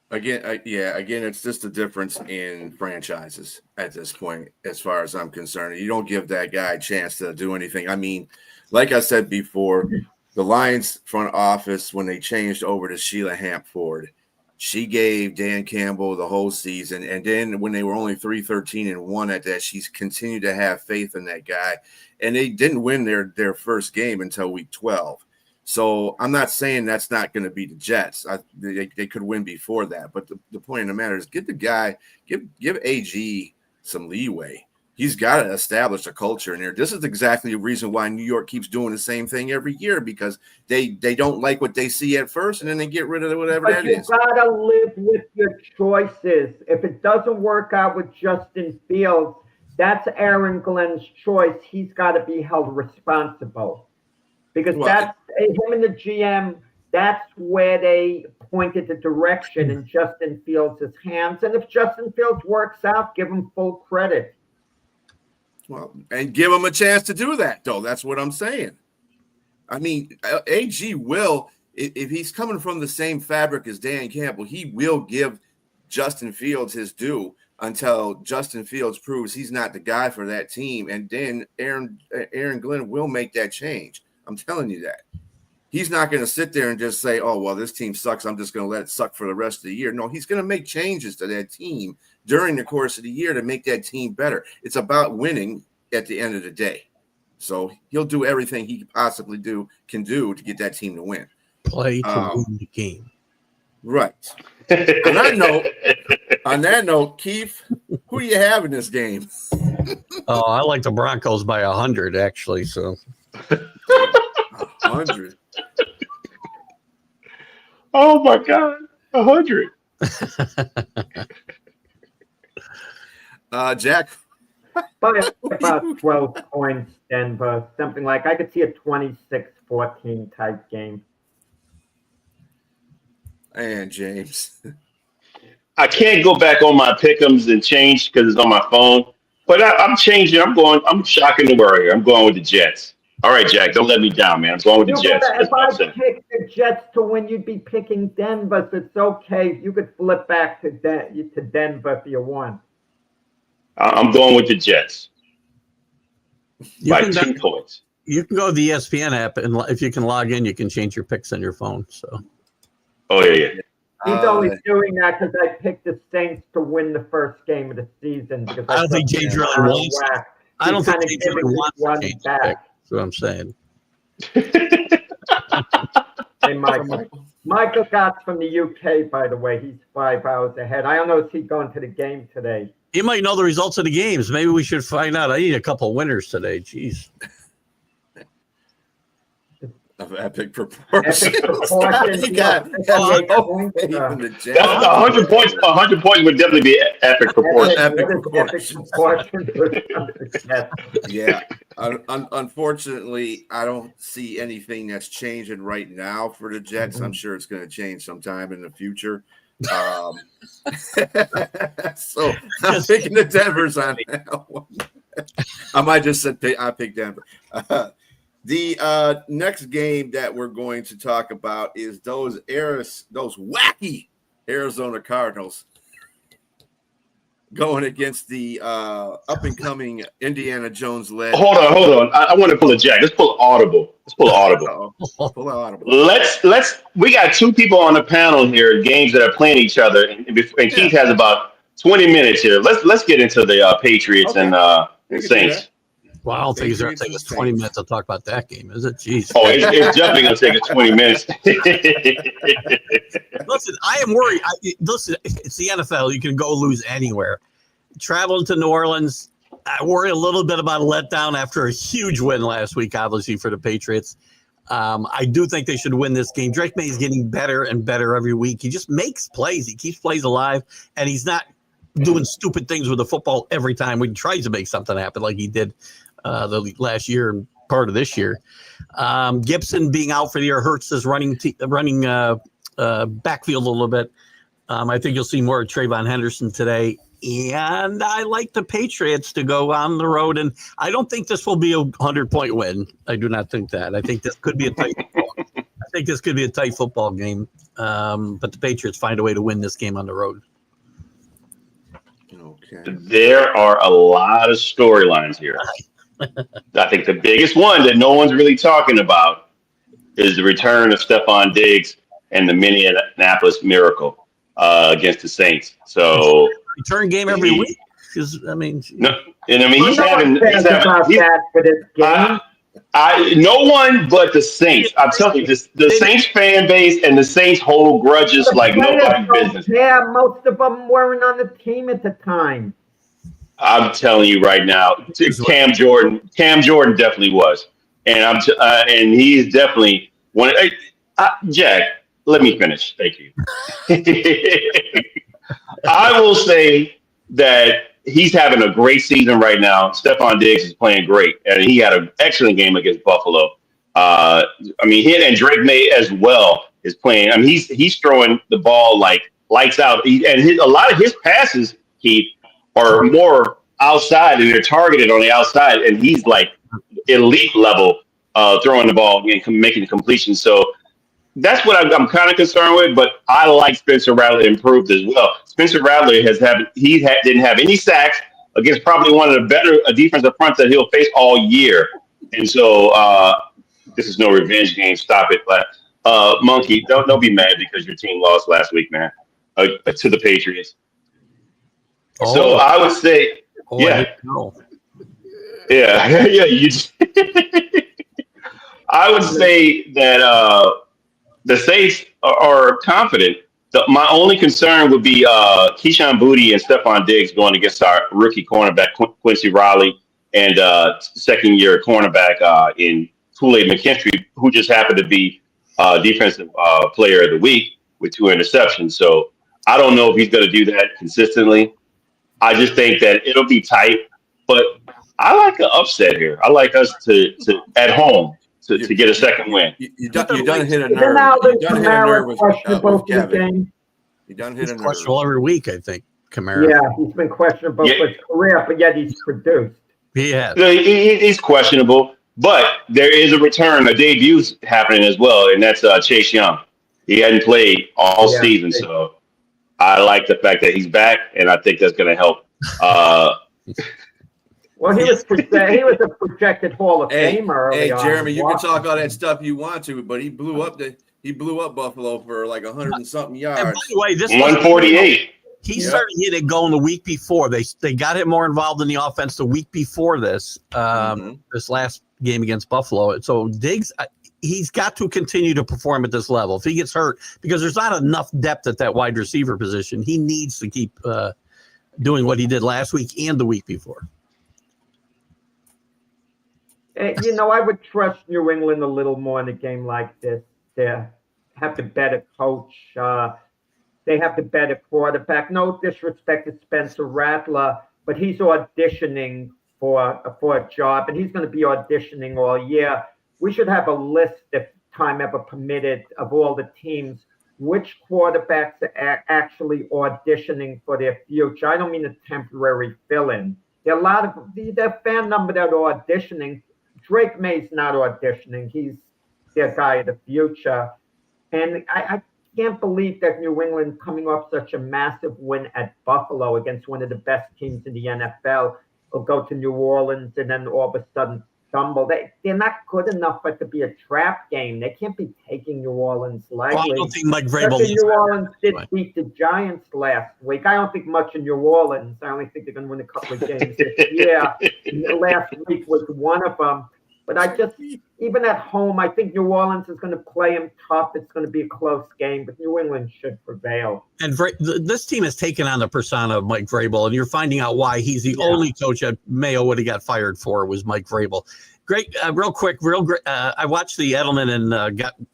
Again, it's just a difference in franchises at this point, as far as I'm concerned. You don't give that guy a chance to do anything. I mean, like I said before, the Lions front office, when they changed over to Sheila Hampford, she gave Dan Campbell the whole season. And then when they were only 3-13-1 at that, she's continued to have faith in that guy. And they didn't win their first game until week 12. So I'm not saying that's not going to be the Jets. They could win before that. But the point of the matter is, give the guy, give AG some leeway. He's got to establish a culture in there. This is exactly the reason why New York keeps doing the same thing every year, because they don't like what they see at first, and then they get rid of whatever But that you is. got to live with your choices. If it doesn't work out with Justin Fields, that's Aaron Glenn's choice. He's got to be held responsible, because that's him and the GM. That's where they pointed the direction in Justin Fields' hands. And if Justin Fields works out, give him full credit. Well, and give him a chance to do that, though. That's what I'm saying. I mean, AG will, if he's coming from the same fabric as Dan Campbell, he will give Justin Fields his due until Justin Fields proves he's not the guy for that team. And then Aaron Glenn will make that change. I'm telling you that. He's not going to sit there and just say, oh, well, this team sucks, I'm just going to let it suck for the rest of the year. No, he's going to make changes to that team during the course of the year to make that team better. It's about winning at the end of the day. So he'll do everything he possibly can do to get that team to win. Play to win the game. Right. On that note, Keith, who do you have in this game? Oh, I like the Broncos by 100, actually. So 100. Oh my God, 100. Jack. By about 12 points, Denver. Something like, I could see a 26-14 type game. And James. I can't go back on my pick'ems and change because it's on my phone. But I'm changing. I'm shocking the world here. I'm going with the Jets. All right, Jack, don't let me down, man. I'm going with the Jets. If I picked the Jets to win, you'd be picking Denver. So it's okay. You could flip back to Denver if you want. I'm going with the Jets by 2 points. You can go to the ESPN app, and if you can log in, you can change your picks on your phone. So. Oh, yeah. He's only doing that because I picked the Saints to win the first game of the season. Because I don't think James really wants. I don't think James really wants to change the pick. That's what I'm saying. Hey, Michael Gott's from the UK, by the way. He's 5 hours ahead. I don't know if he's going to the game today. He might know the results of the games. Maybe we should find out. I need a couple winners today. Jeez. Of epic proportion. Epic proportion. That's 100 points. 100 points would definitely be epic proportion. Epic proportion. Yeah. Unfortunately, I don't see anything that's changing right now for the Jets. I'm sure it's going to change sometime in the future. So I'm picking the Denver's on that one. I might just say I picked Denver. The next game that we're going to talk about is those wacky Arizona Cardinals going against the up and coming Indiana Jones led. Hold on. I want to pull a Jack. Let's pull audible. Pull audible. We got two people on the panel here, games that are playing each other, and Keith has about 20 minutes here. Let's get into the Patriots and Saints. Well, I don't think it's going to take us 20 minutes to talk about that game, is it? Jeez. Oh, it's definitely going to take us 20 minutes. Listen, I am worried. Listen, it's the NFL. You can go lose anywhere. Traveling to New Orleans, I worry a little bit about a letdown after a huge win last week, obviously, for the Patriots. I do think they should win this game. Drake May is getting better and better every week. He just makes plays. He keeps plays alive, and he's not doing stupid things with the football every time he tries to make something happen like he did the last year and part of this year. Gibson being out for the year hurts his running backfield a little bit. I think you'll see more of Trayvon Henderson today. And I like the Patriots to go on the road. And I don't think this will be a 100-point win. I do not think that. I think this could be a tight football game. But the Patriots find a way to win this game on the road. Okay. There are a lot of storylines here. I think the biggest one that no one's really talking about is the return of Stephon Diggs and the Minneapolis Miracle against the Saints. So return game every week. He's having for this game. No one but the Saints. I'm telling you, the Saints fan base and the Saints hold grudges like nobody's business. Yeah, most of them weren't on the team at the time. I'm telling you right now, Cam Jordan definitely was, and and he's definitely one. Jack, let me finish. Thank you. I will say that he's having a great season right now. Stephon Diggs is playing great, and he had an excellent game against Buffalo. He and Drake May as well is playing. I mean, he's throwing the ball like lights out, a lot of his passes, Keith, are more outside, and they're targeted on the outside, and he's like elite level throwing the ball and making the completion. So that's what I'm kind of concerned with, but I like Spencer Rattler improved as well. Spencer Rattler didn't have any sacks against probably one of the better defensive fronts that he'll face all year. And so this is no revenge game. Stop it. But Monkey, don't be mad because your team lost last week, man, to the Patriots. Oh. So I would say, I would say that the Saints are confident. My only concern would be Keyshawn Boutte and Stephon Diggs going against our rookie cornerback Quincy Riley and second-year cornerback in Kool-Aid McKinstry, who just happened to be defensive player of the week with 2 interceptions. So I don't know if he's going to do that consistently. I just think that it'll be tight, but I like an upset here. I like us to at home to get a second win. You done hit a nerve. You done hit a nerve with Kevin. You done hit a nerve. Questionable every week, I think, Kamara. Yeah, he's been questionable for his career, but yet he's produced. Yeah, he's questionable, but there is a return, a debut's happening as well, and that's Chase Young. He hadn't played all season, so I like the fact that he's back, and I think that's going to help. Well, he was a projected Hall of Famer. Hey, Jeremy, you can talk all that stuff you want to, but he blew up Buffalo for like 100 and something yards. And by the way, this 148. He started hitting it going the week before. They got him more involved in the offense the week before this this last game against Buffalo. So Diggs, he's got to continue to perform at this level. If he gets hurt, because there's not enough depth at that wide receiver position, he needs to keep doing what he did last week and the week before. I would trust New England a little more in a game like this. They have the better coach. They have the better quarterback. No disrespect to Spencer Rattler, but he's auditioning for a job, and he's going to be auditioning all year. We should have a list, if time ever permitted, of all the teams, which quarterbacks are actually auditioning for their future. I don't mean a temporary fill-in. There are a lot of the fan number that are auditioning. Drake May's not auditioning. He's their guy of the future. And I can't believe that New England, coming off such a massive win at Buffalo against one of the best teams in the NFL, will go to New Orleans and then all of a sudden stumble. They're not good enough for it to be a trap game. They can't be taking New Orleans lightly. Well, I don't think Mike Vrabel. New Orleans did beat the Giants last week. I don't think much in New Orleans. I only think they're going to win a couple of games this year. Last week was one of them. But I just, even at home, I think New Orleans is going to play them tough. It's going to be a close game, but New England should prevail. And this team has taken on the persona of Mike Vrabel, and you're finding out why he's the only coach that Mayo would have got fired for was Mike Vrabel. Great, real quick, I watched the Edelman and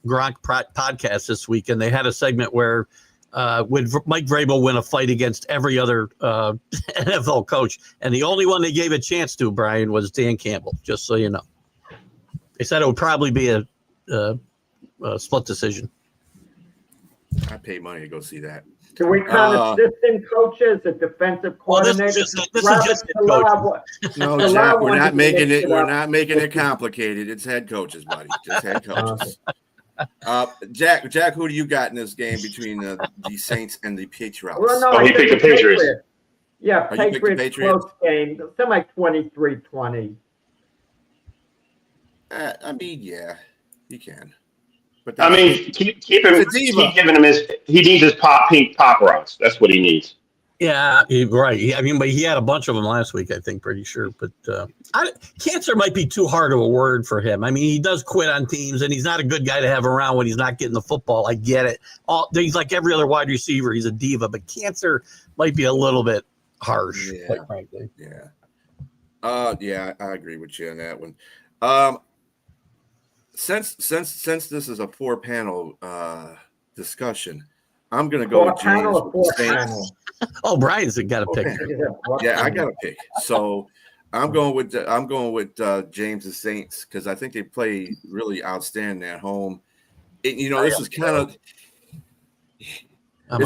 Gronk podcast this week, and they had a segment where would Mike Vrabel win a fight against every other NFL coach, and the only one they gave a chance to, Brian, was Dan Campbell, just so you know. They said it would probably be a split decision. I paid money to go see that. Do we count assistant coaches, a defensive coordinator? This is just head coach. No, Jack, we're not making it. We're not making it complicated. It's head coaches, buddy. Just head coaches. Jack, who do you got in this game between the Saints and the Patriots? Well, no, he picked the Patriots. Yeah, Patriots close game. Something like 23-20. I mean, yeah, you can. But I mean, keep giving him he needs his pink pop rocks. That's what he needs. Yeah, right. I mean, but he had a bunch of them last week, I think, pretty sure. But cancer might be too hard of a word for him. I mean, he does quit on teams, and he's not a good guy to have around when he's not getting the football. I get it. He's like every other wide receiver. He's a diva, but cancer might be a little bit harsh, quite frankly. Yeah. Yeah, I agree with you on that one. Since this is a 4-panel discussion, I'm gonna go with James. Oh, Brian's got a pick. Yeah, I got a pick. So I'm going with James the Saints because I think they play really outstanding at home. This is kind of. I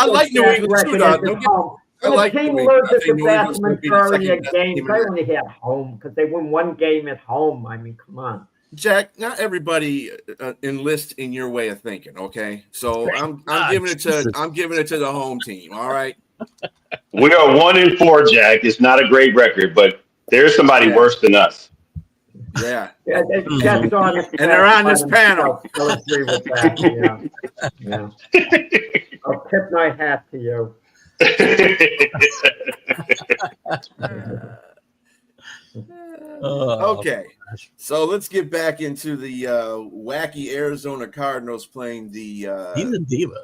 like New England too. I like the team loses the vast majority of games. They only had home because they won one game at home. I mean, come on. Jack, not everybody enlists in your way of thinking. Okay, so I'm giving it to the home team. All right. We are 1-4, Jack. It's not a great record, but there's somebody worse than us. Yeah. And they're on this panel. I'll agree with that. Yeah. I'll tip my hat to you. Okay, so let's get back into the wacky Arizona Cardinals playing the. He's a diva.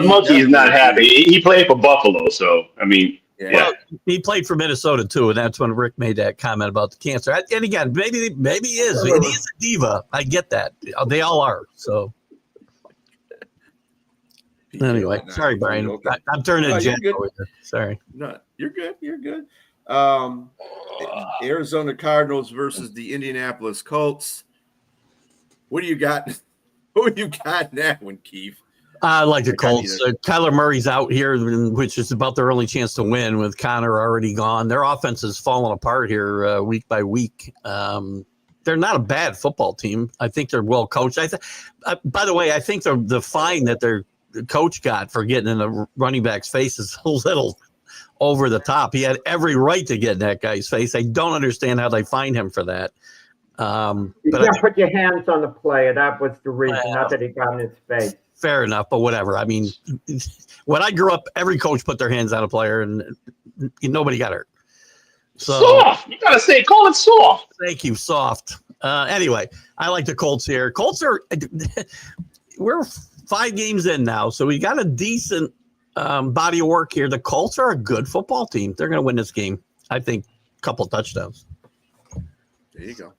Monkey is not happy. He played for Buffalo, so I mean, yeah. Well, he played for Minnesota too, and that's when Rick made that comment about the cancer. And again, maybe he is. He is a diva. I get that. They all are. So. Anyway, sorry, Brian. I'm turning Jen over here. Sorry. No, you're good. You're good. Arizona Cardinals versus the Indianapolis Colts. What do you got? Who you got in that one, Keith? I like the Colts. Kyler Murray's out here, which is about their only chance to win with Connor already gone. Their offense is falling apart here week by week. They're not a bad football team. I think they're well coached. By the way, I think the fine that their coach got for getting in the running back's face is a little over the top. He had every right to get in that guy's face. I don't understand how they fined him for that. You can't put your hands on the player. That was the reason, not that he got in his face. Fair enough, but whatever. I mean, when I grew up, every coach put their hands on a player, and nobody got hurt. So, soft. You gotta say, call it soft. Thank you, soft. Anyway, I like the Colts here. Colts are. We're 5 games in now, so we got a decent body of work here. The Colts are a good football team. They're going to win this game. I think a couple touchdowns. There you go.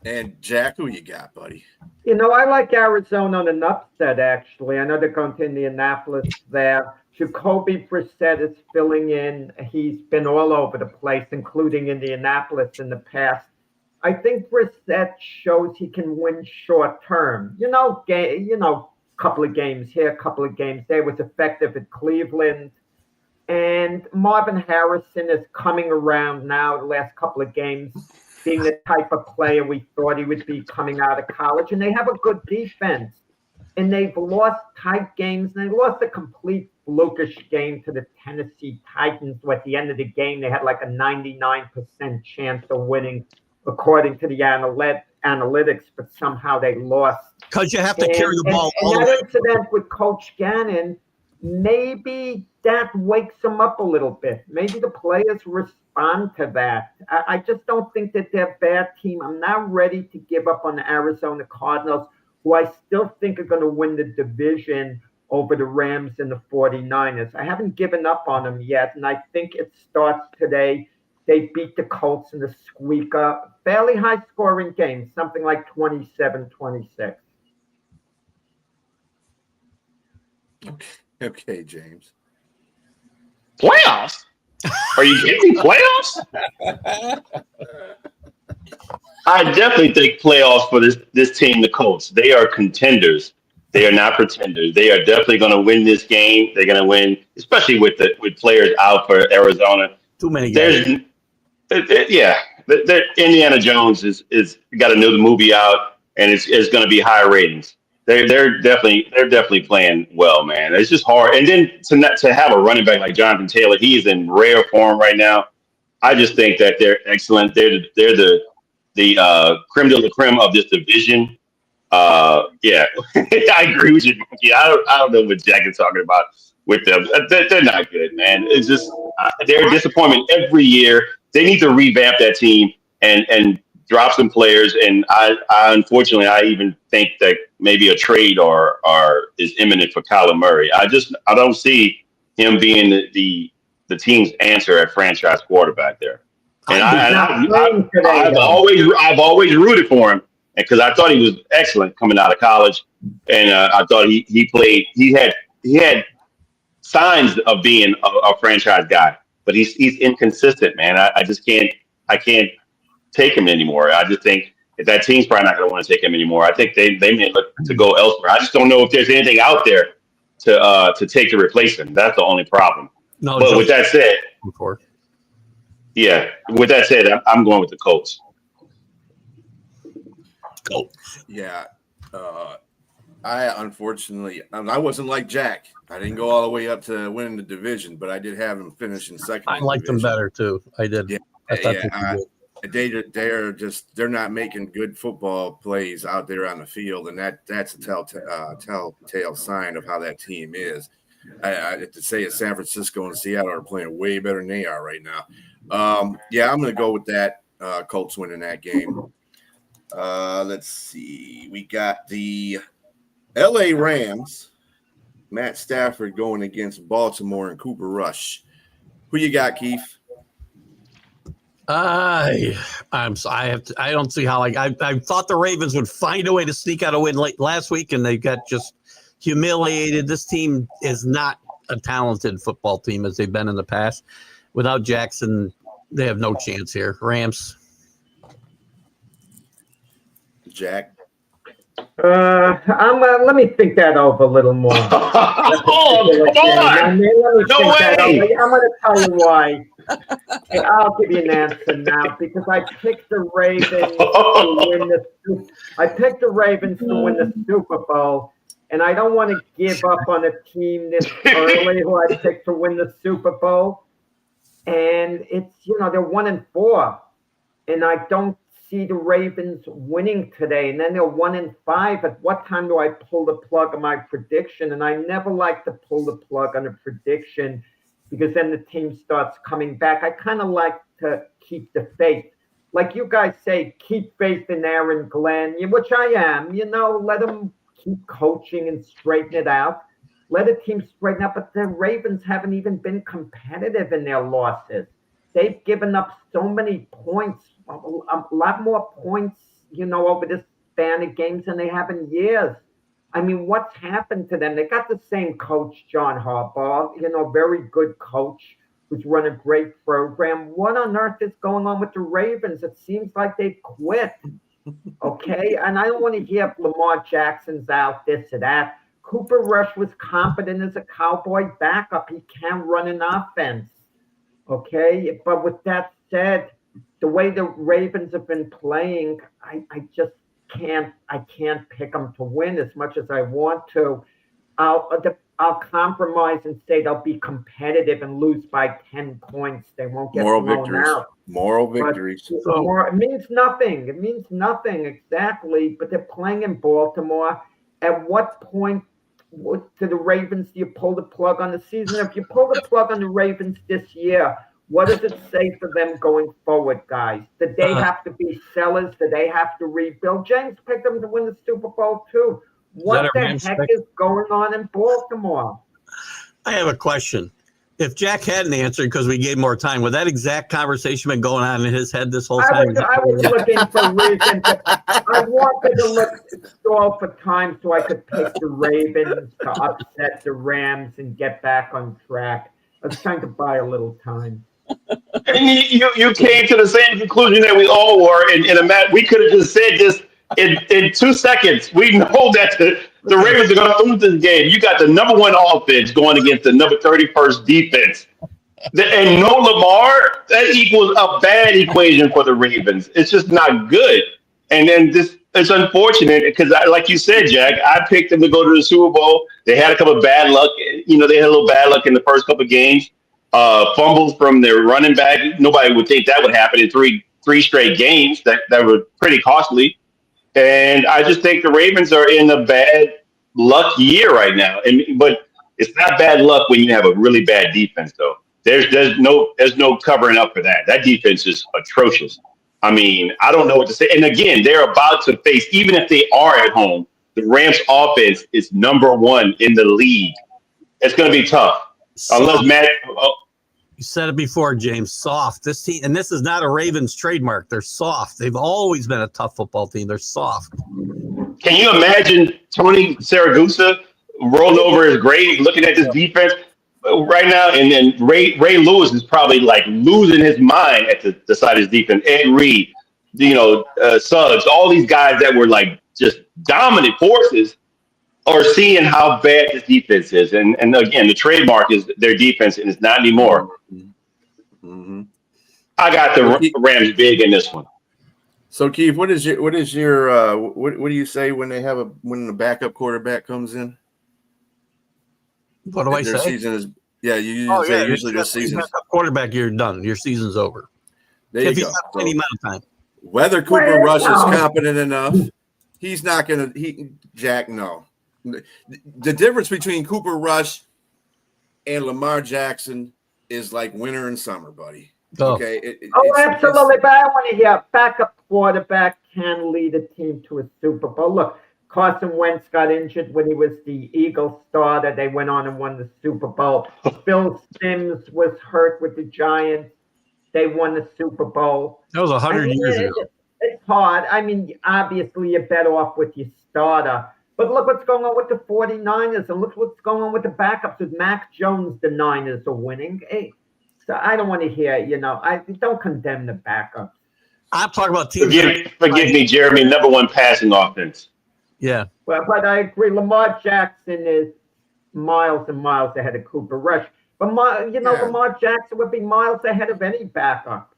And Jack, who you got, buddy? I like Arizona on an upset, actually. I know they're going to Indianapolis there. Jacoby Brissett is filling in. He's been all over the place, including Indianapolis in the past. I think Brissett shows he can win short term. Couple of games here, a couple of games there. Was effective at Cleveland. And Marvin Harrison is coming around now the last couple of games. being the type of player we thought he would be coming out of college. And they have a good defense. And they've lost tight games. And they lost a complete flukish game to the Tennessee Titans. Where at the end of the game, they had like a 99% chance of winning, according to the analytics, but somehow they lost. Because you have to carry the ball all the and way. that incident with Coach Gannon, maybe that wakes them up a little bit. Maybe the players respond to that. I just don't think that they're a bad team. I'm not ready to give up on the Arizona Cardinals, who I still think are going to win the division over the Rams and the 49ers. I haven't given up on them yet, and I think it starts today. They beat the Colts in the squeaker. Fairly high-scoring game, something like 27-26. Okay, James. Playoffs? Are you kidding me? Playoffs? I definitely think playoffs for this team, the Colts. They are contenders. They are not pretenders. They are definitely going to win this game. They're going to win, especially with players out for Arizona. Too many guys. Indiana Jones is got another movie out, and it's going to be high ratings. They're definitely playing well, man. It's just hard, and then to have a running back like Jonathan Taylor, he is in rare form right now. I just think that they're excellent. They're the creme de la creme of this division. Yeah, I agree with you. I don't know what Jack is talking about with them. They're not good, man. It's just they're a disappointment every year. They need to revamp that team and drop some players. And I unfortunately, I even think that maybe a trade or is imminent for Kyler Murray. I don't see him being the team's answer at franchise quarterback there. And I've always rooted for him because I thought he was excellent coming out of college, and I thought he played. He had signs of being a franchise guy, but he's inconsistent, man. I can't take him anymore. I just think that team's probably not going to want to take him anymore. I think they may look to go elsewhere. I just don't know if there's anything out there to take to replace him. That's the only problem. No, but with that said, I'm going with the Colts. Colts. Yeah. I unfortunately, I wasn't like Jack. I didn't go all the way up to winning the division, but I did have them finishing second. I liked them better too. I did. Yeah, they're not making good football plays out there on the field, and that's a telltale sign of how that team is. I to say that San Francisco and Seattle are playing way better than they are right now. I'm going to go with that. Colts winning that game. Let's see. We got the LA Rams, Matt Stafford going against Baltimore and Cooper Rush. Who you got, Keith? I don't see how I thought the Ravens would find a way to sneak out a win late last week, and they got just humiliated. This team is not a talented football team as they've been in the past. Without Jackson, they have no chance here. Rams. Jack. Let me think that over a little more. Oh, come on! No way! I'm going to tell you why. I'll give you an answer now because I picked the Ravens to win the Super Bowl, and I don't want to give up on a team this early who I picked to win the Super Bowl. And it's they're 1-4, and I don't see the Ravens winning today, and then they're 1-5. At what time do I pull the plug on my prediction? And I never like to pull the plug on a prediction because then the team starts coming back. I kind of like to keep the faith. Like you guys say, keep faith in Aaron Glenn, which I am. Let him keep coaching and straighten it out. Let the team straighten up. But the Ravens haven't even been competitive in their losses. They've given up so many points. A lot more points, over this span of games than they have in years. I mean, what's happened to them? They got the same coach, John Harbaugh, very good coach who's run a great program. What on earth is going on with the Ravens? It seems like they've quit. Okay? And I don't want to hear Lamar Jackson's out, this or that. Cooper Rush was competent as a Cowboy backup. He can run an offense. Okay? But with that said, the way the Ravens have been playing, I just can't pick them to win as much as I want to. I'll compromise and say they'll be competitive and lose by 10 points. They won't get Moral blown victories. out. Moral But victories. it means nothing. It means nothing exactly. But they're playing in Baltimore. At what point to the Ravens do you pull the plug on the season? If you pull the plug on the Ravens this year, what does it say for them going forward, guys? Did they have to be sellers? Did they have to rebuild? James picked them to win the Super Bowl too. What the heck is going on in Baltimore? I have a question. If Jack hadn't answered because we gave more time, would that exact conversation been going on in his head this whole time? I was looking for reasons. I wanted to stall for time so I could pick the Ravens to upset the Rams and get back on track. I was trying to buy a little time. And you came to the same conclusion that we all were in a match. We could have just said this in 2 seconds. We know that the Ravens are going to lose this game. You got the number 1 offense going against the number 31st defense. And no Lamar, that equals a bad equation for the Ravens. It's just not good. And then it's unfortunate because, like you said, Jack, I picked them to go to the Super Bowl. They had a couple of bad luck. They had a little bad luck in the first couple of games. Fumbles from their running back. Nobody would think that would happen in three straight games. That were pretty costly. And I just think the Ravens are in a bad luck year right now. But it's not bad luck when you have a really bad defense, though. There's no covering up for that. That defense is atrocious. I mean, I don't know what to say. And again, they're about to face, even if they are at home, the Rams offense is number 1 in the league. It's going to be tough. Unless Matt. You said it before, James. Soft. This team, and this is not a Ravens trademark. They're soft. They've always been a tough football team. They're soft. Can you imagine Tony Siragusa rolling over his grave, looking at this defense right now? And then Ray Lewis is probably like losing his mind at the side of his defense. Ed Reed, Suggs, all these guys that were like just dominant forces are seeing how bad this defense is. And again, the trademark is their defense, and it's not anymore. Mm-hmm. I got the Rams big in this one. So Keith, what do you say when the backup quarterback comes in? What do I their say? Season is usually their season. Quarterback, you're done. Your season's over. There If you he's go. got any amount of time. Whether Cooper Rush is competent enough, he's not going to. Jack, no. The difference between Cooper Rush and Lamar Jackson is like winter and summer, buddy. Oh. Okay. Absolutely. But I want to hear backup quarterback can lead a team to a Super Bowl. Look, Carson Wentz got injured when he was the Eagles starter. They went on and won the Super Bowl. Phil Simms was hurt with the Giants. They won the Super Bowl. That was 100 years ago. It's hard. I mean, obviously, you're better off with your starter. But look what's going on with the 49ers, and look what's going on with the backups. With Mac Jones, the Niners are winning. Hey, so I don't want to hear, I don't condemn the backups. I'm talking about teams. Forgive me, Jeremy, number 1 passing offense. Yeah. Well, but I agree. Lamar Jackson is miles and miles ahead of Cooper Rush. But, Lamar Jackson would be miles ahead of any backup.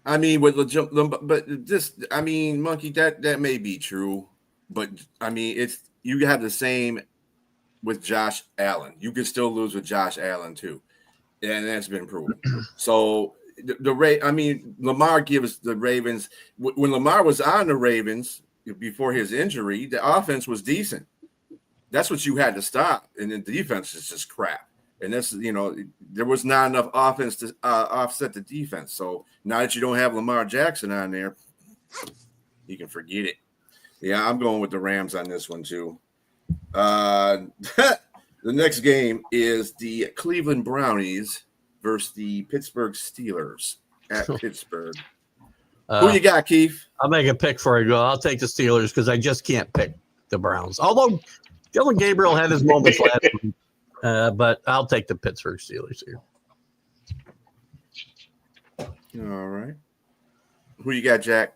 I mean, Monkey, that may be true, but I mean, you have the same with Josh Allen. You can still lose with Josh Allen too, and that's been proven. So Lamar gives the Ravens when Lamar was on the Ravens before his injury, the offense was decent. That's what you had to stop, and the defense is just crap. And that's, there was not enough offense to offset the defense. So now that you don't have Lamar Jackson on there, you can forget it. Yeah, I'm going with the Rams on this one too. The next game is the Cleveland Brownies versus the Pittsburgh Steelers at Pittsburgh. Who you got, Keith? I'll make a pick for you. I'll take the Steelers because I just can't pick the Browns. Although Dylan Gabriel had his moments last week. But I'll take the Pittsburgh Steelers here. All right. Who you got, Jack?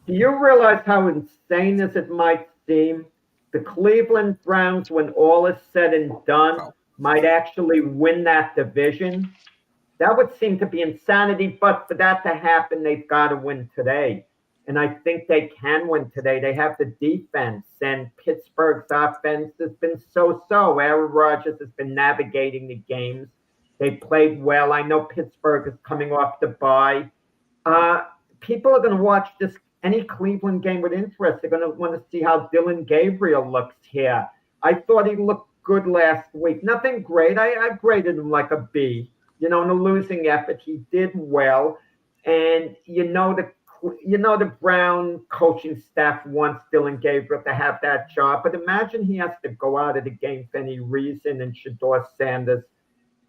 Do you realize how insane as it might seem? The Cleveland Browns, when all is said and done, might actually win that division. That would seem to be insanity, but for that to happen, they've got to win today. And I think they can win today. They have the defense, and Pittsburgh's offense has been so-so. Aaron Rodgers has been navigating the games. They played well. I know Pittsburgh is coming off the bye. People are going to watch any Cleveland game with interest. They're going to want to see how Dylan Gabriel looks here. I thought he looked good last week. Nothing great. I graded him like a B. In a losing effort, he did well. And the Brown coaching staff wants Dylan Gabriel to have that job. But imagine he has to go out of the game for any reason and Shedeur Sanders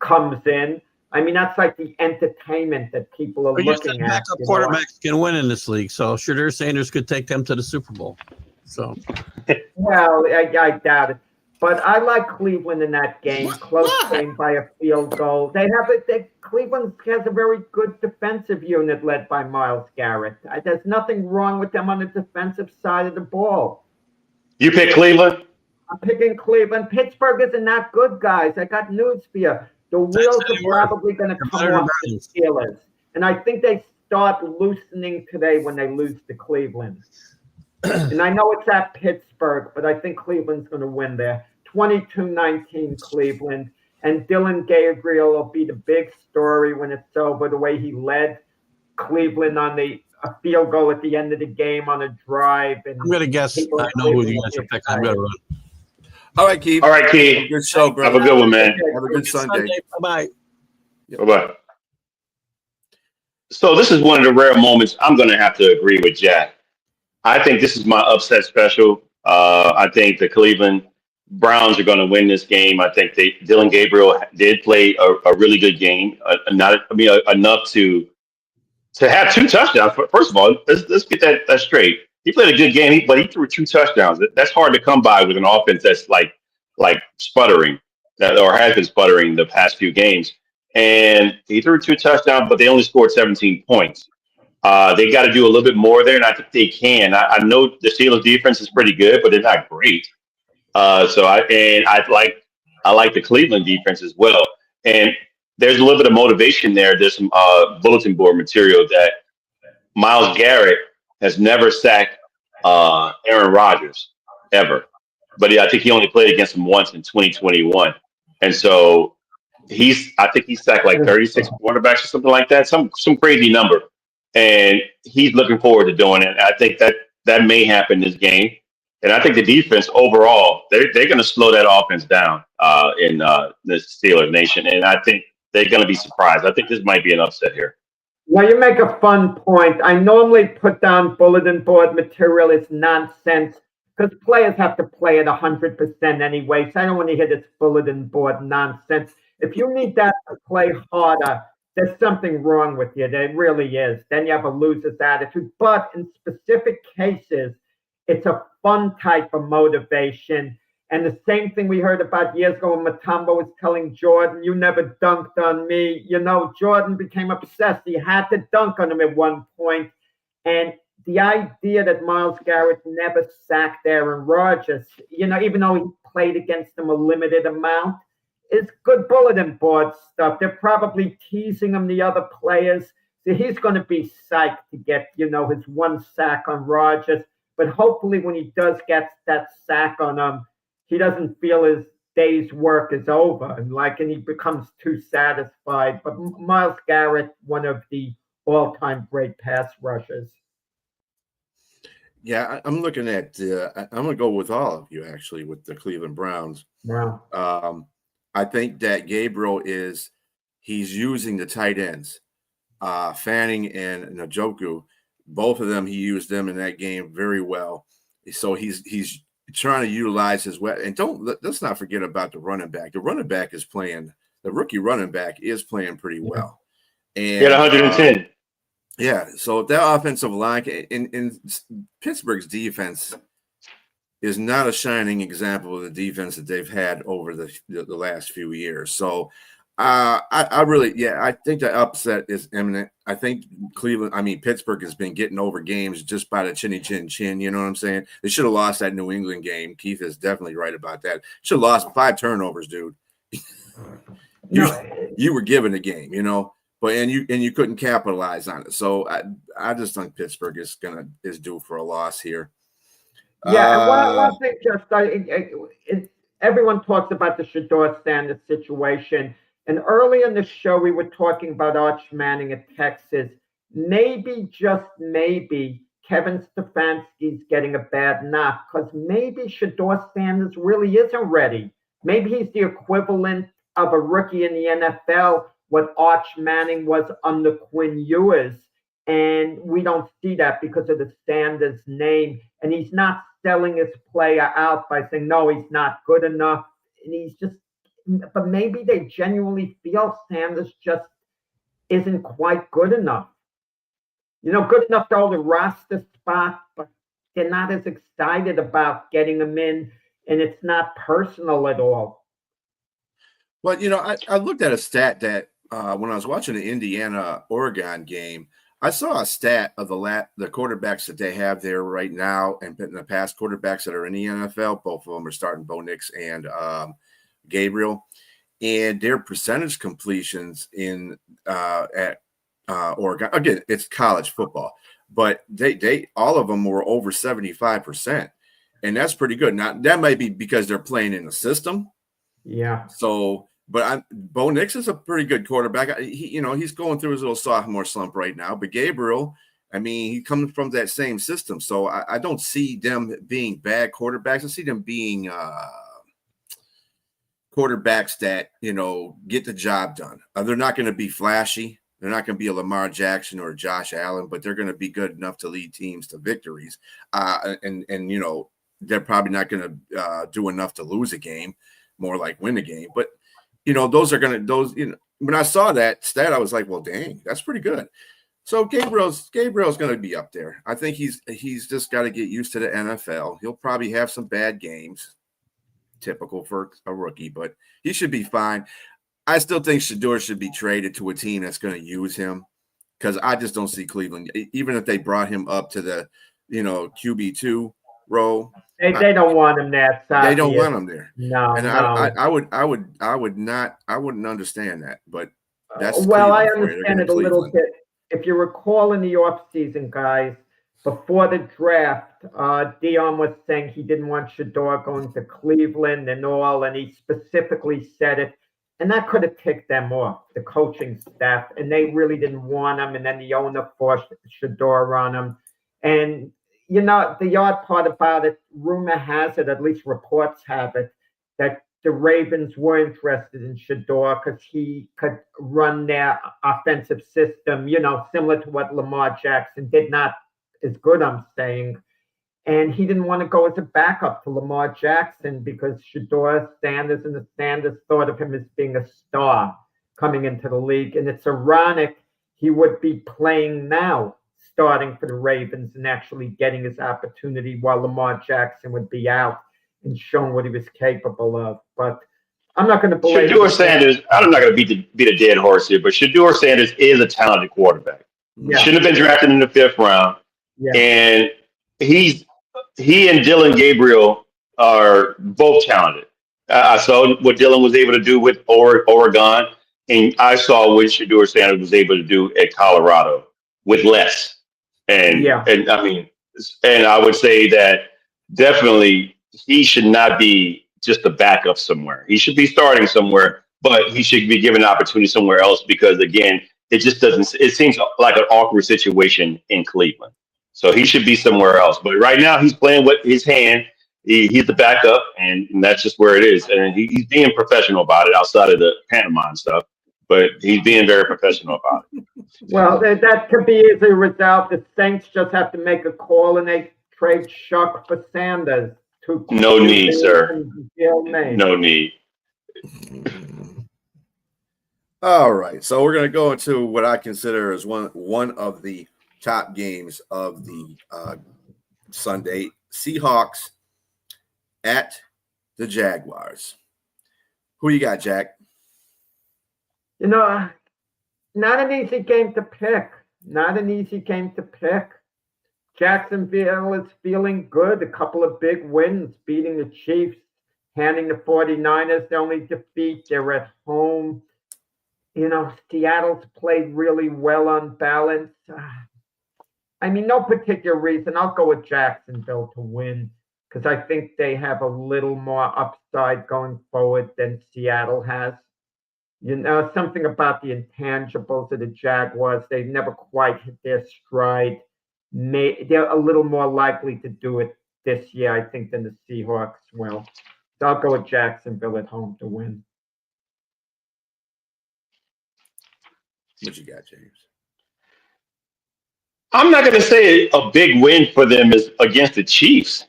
comes in. I mean, that's like the entertainment that people are looking at. Backup quarterbacks can win in this league, so Shedeur Sanders could take them to the Super Bowl. So, well, I doubt it. But I like Cleveland in that game. Close game by a field goal. Cleveland has a very good defensive unit led by Myles Garrett. There's nothing wrong with them on the defensive side of the ball. You pick Cleveland? I'm picking Cleveland. Pittsburgh isn't that good, guys. I got news for you. The wheels are probably going to come off the Steelers. And I think they start loosening today when they lose to Cleveland. And I know it's at Pittsburgh, but I think Cleveland's going to win there. 22-19 Cleveland. And Dylan Gabriel will be the big story when it's over, the way he led Cleveland on a field goal at the end of the game on a drive. And I'm going to guess. I know who you guys are picking. I'm going to run. All right, Keith. All right, Keith. Good show, bro. Have a good one, man. Have a good Sunday. Bye-bye. Bye-bye. So this is one of the rare moments I'm going to have to agree with Jack. I think this is my upset special. I think the Cleveland Browns are going to win this game. I think Dylan Gabriel did play a really good game. Enough to have 2 touchdowns. First of all, let's get that straight. He played a good game, but he threw 2 touchdowns. That's hard to come by with an offense that's like sputtering, or has been sputtering the past few games. And he threw 2 touchdowns, but they only scored 17 points. They got to do a little bit more there, and I think they can. I know the Steelers defense is pretty good, but they're not great. So I like the Cleveland defense as well. And there's a little bit of motivation there. There's some bulletin board material that Myles Garrett has never sacked Aaron Rodgers ever. But I think he only played against him once in 2021. And so I think he sacked like 36 quarterbacks or something like that, some crazy number. And he's looking forward to doing it. I think that may happen this game. And I think the defense overall, they're going to slow that offense down in the Steelers nation. And I think they're going to be surprised. I think this might be an upset here. Well, you make a fun point. I normally put down bulletin board material as nonsense because players have to play at 100% anyway. So I don't want to hear this bulletin board nonsense. If you need that to play harder, there's something wrong with you. There really is. Then you have a loser's attitude. But in specific cases, it's a fun type of motivation. And the same thing we heard about years ago when Mutombo was telling Jordan, you never dunked on me. Jordan became obsessed. He had to dunk on him at one point. And the idea that Myles Garrett never sacked Aaron Rodgers, even though he played against him a limited amount, is good bulletin board stuff. They're probably teasing him, the other players. So he's going to be psyched to get, his 1 sack on Rodgers. But hopefully when he does get that sack on him, he doesn't feel his day's work is over and he becomes too satisfied. But Myles Garrett, one of the all-time great pass rushers. Yeah, I'm looking at I'm going to go with all of you, actually, with the Cleveland Browns. Wow. I think that Gabriel he's using the tight ends, Fanning and Njoku. Both of them, he used them in that game very well. So he's trying to utilize his weapon. And let's not forget about the running back. The running back is playing. The rookie running back is playing pretty well. And he had 110. Yeah. So that offensive line in Pittsburgh's defense is not a shining example of the defense that they've had over the last few years. So I think the upset is imminent. I think Pittsburgh has been getting over games just by the chinny chin chin. You know what I'm saying? They should have lost that New England game. Keith is definitely right about that. Should have lost 5 turnovers, dude. You were given the game, but and you couldn't capitalize on it. So I just think Pittsburgh is due for a loss here. Yeah, and one thing, everyone talks about the Shedeur Sanders situation, and early in the show we were talking about Arch Manning at Texas. Maybe, just maybe, Kevin Stefanski's getting a bad knock because maybe Shedeur Sanders really isn't ready. Maybe he's the equivalent of a rookie in the NFL, what Arch Manning was under Quinn Ewers, and we don't see that because of the Sanders name, and he's not selling his player out by saying, no, he's not good enough. And he's just, but maybe they genuinely feel Sanders just isn't quite good enough. Good enough to hold a roster spot, but they're not as excited about getting him in, and it's not personal at all. Well, I looked at a stat that when I was watching the Indiana-Oregon game, I saw a stat of the quarterbacks that they have there right now, and in the past quarterbacks that are in the NFL. Both of them are starting, Bo Nix and Gabriel, and their percentage completions at Oregon. Again, it's college football, but they all of them were over 75%, and that's pretty good. Now that might be because they're playing in the system. Yeah. So. But Bo Nix is a pretty good quarterback. He's going through his little sophomore slump right now. But Gabriel, he comes from that same system. So I don't see them being bad quarterbacks. I see them being quarterbacks that, get the job done. They're not going to be flashy. They're not going to be a Lamar Jackson or a Josh Allen, but they're going to be good enough to lead teams to victories. And they're probably not going to do enough to lose a game, more like win a game. But when I saw that stat, I was like, well, dang, that's pretty good. So Gabriel's going to be up there. I think he's just got to get used to the NFL. He'll probably have some bad games, typical for a rookie, but he should be fine. I still think Shedeur should be traded to a team that's going to use him, because I just don't see Cleveland, even if they brought him up to the, QB2 role. They don't want him there. They don't want him there. No, and no. I wouldn't understand that, but that's I understand it a little bit. If you recall in the offseason, guys, before the draft, Dion was saying he didn't want Shedeur going to Cleveland and all, and he specifically said it, and that could have ticked them off, the coaching staff, and they really didn't want him, and then the owner forced Shedeur on him, and the odd part about it, rumor has it, at least reports have it, that the Ravens were interested in Shedeur because he could run their offensive system, similar to what Lamar Jackson did, not as good, I'm saying. And he didn't want to go as a backup to Lamar Jackson because Shedeur Sanders and the Sanders thought of him as being a star coming into the league. And it's ironic he would be playing now, starting for the Ravens and actually getting his opportunity while Lamar Jackson would be out and showing what he was capable of. But I'm not going to believe Shedeur Sanders. I'm not going to beat a dead horse here, but Shedeur Sanders is a talented quarterback. Yeah. Shouldn't have been drafted in the 5th round. Yeah. And he and Dylan Gabriel are both talented. I saw what Dylan was able to do with Oregon, and I saw what Shedeur Sanders was able to do at Colorado with less. And I would say that definitely he should not be just a backup somewhere. He should be starting somewhere, but he should be given an opportunity somewhere else because, again, it seems like an awkward situation in Cleveland. So he should be somewhere else. But right now he's playing with his hand. He's the backup, and that's just where it is. And he's being professional about it outside of the Panama and stuff. But he's being very professional about it. Well, that could be easily resolved. The Saints just have to make a call and they trade Shuck for Sanders. No need, sir. No need. All right. So we're going to go into what I consider as one of the top games of the Sunday. Seahawks at the Jaguars. Who you got, Jack? Not an easy game to pick. Not an easy game to pick. Jacksonville is feeling good. A couple of big wins, beating the Chiefs, handing the 49ers the only defeat. They're at home. Seattle's played really well on balance. No particular reason. I'll go with Jacksonville to win because I think they have a little more upside going forward than Seattle has. Something about the intangibles of the Jaguars, they've never quite hit their stride. They're a little more likely to do it this year, I think, than the Seahawks will. So I'll go with Jacksonville at home to win. What you got, James? I'm not going to say a big win for them is against the Chiefs.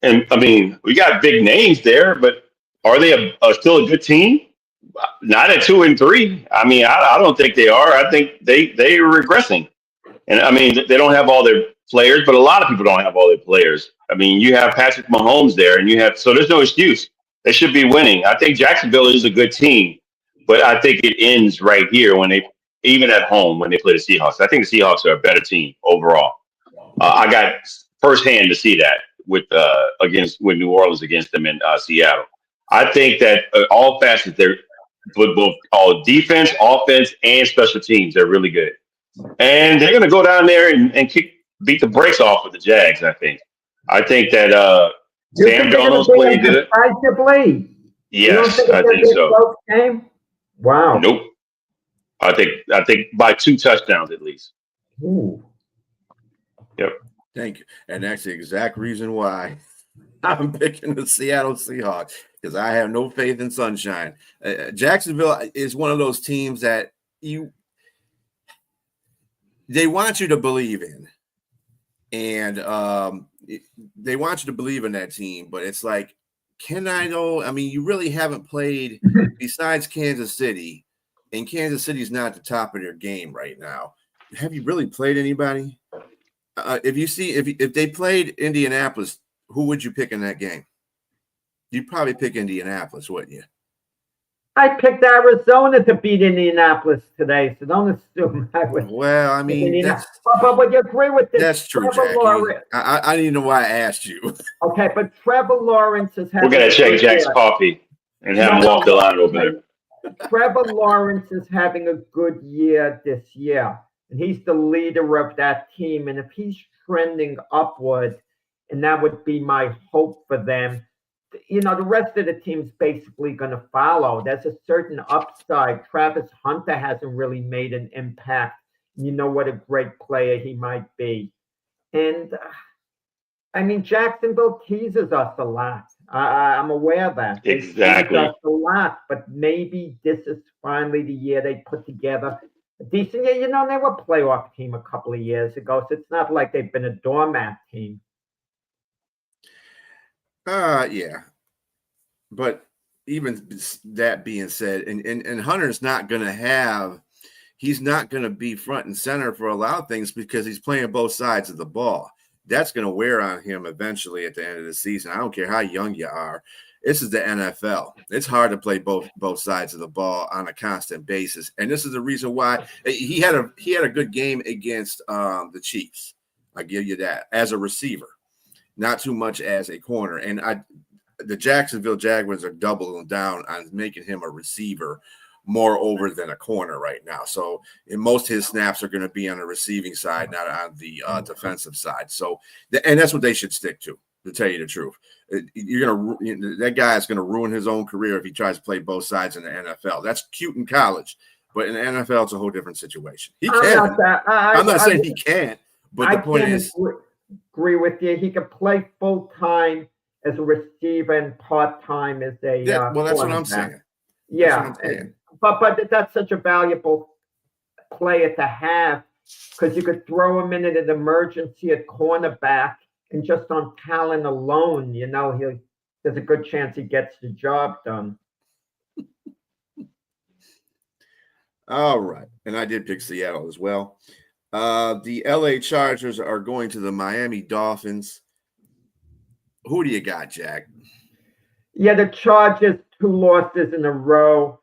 And I mean, we got big names there, but are they still a good team? Not at 2-3. I mean, I don't think they are. I think they are regressing. And I mean, they don't have all their players, but a lot of people don't have all their players. I mean, you have Patrick Mahomes there, and so there's no excuse. They should be winning. I think Jacksonville is a good team, but I think it ends right here even at home when they play the Seahawks. I think the Seahawks are a better team overall. I got firsthand to see that with New Orleans against them in Seattle. I think that all facets, they're both all defense, offense, and special teams. They're really good, and they're going to go down there and beat the brakes off with the Jags. I think that Sam Darnold's played good. Decisively. Yes, I think so. Game? Wow. Nope. I think by 2 touchdowns at least. Ooh. Yep. Thank you. And that's the exact reason why I'm picking the Seattle Seahawks, because I have no faith in sunshine. Jacksonville is one of those teams that they want you to believe in. And they want you to believe in that team, but it's like, can I know? I mean, you really haven't played besides Kansas City, and Kansas City's not at the top of their game right now. Have you really played anybody? If they played Indianapolis, who would you pick in that game? You'd probably pick Indianapolis, wouldn't you? I picked Arizona to beat Indianapolis today, so don't assume I would. Well, I mean, but would you agree with this? That's true, Jackie. I didn't know why I asked you. Okay, but Trevor Lawrence is having. We're gonna check Jack's coffee and have him walk the line over there. Trevor Lawrence is having a good year this year, and he's the leader of that team. And if he's trending upward, and that would be my hope for them. The rest of the team's basically going to follow. There's a certain upside. Travis Hunter hasn't really made an impact. You know what a great player he might be. And, Jacksonville teases us a lot. I'm aware of that. They exactly. tease us a lot, but maybe this is finally the year they put together a decent year. They were a playoff team a couple of years ago, so it's not like they've been a doormat team. Yeah. But even that being said, and Hunter's not going to he's not going to be front and center for a lot of things because he's playing both sides of the ball. That's going to wear on him eventually at the end of the season. I don't care how young you are. This is the NFL. It's hard to play both sides of the ball on a constant basis. And this is the reason why he had a good game against the Chiefs. I give you that as a receiver. Not too much as a corner. And the Jacksonville Jaguars are doubling down on making him a receiver more over than a corner right now. So in most his snaps are going to be on the receiving side, not on the defensive side. So, and that's what they should stick to tell you the truth. That guy is going to ruin his own career if he tries to play both sides in the NFL. That's cute in college, but in the NFL, it's a whole different situation. He can. I'm not saying he can't, but the point is. Agree with you. He could play full time as a receiver and part time as a. Yeah, well, that's what I'm saying. Yeah, but that's such a valuable player to have because you could throw him in an emergency at cornerback, and just on talent alone, there's a good chance he gets the job done. All right, and I did pick Seattle as well. The LA Chargers are going to the Miami Dolphins. Who do you got, Jack? Yeah, the Chargers, 2 losses in a row.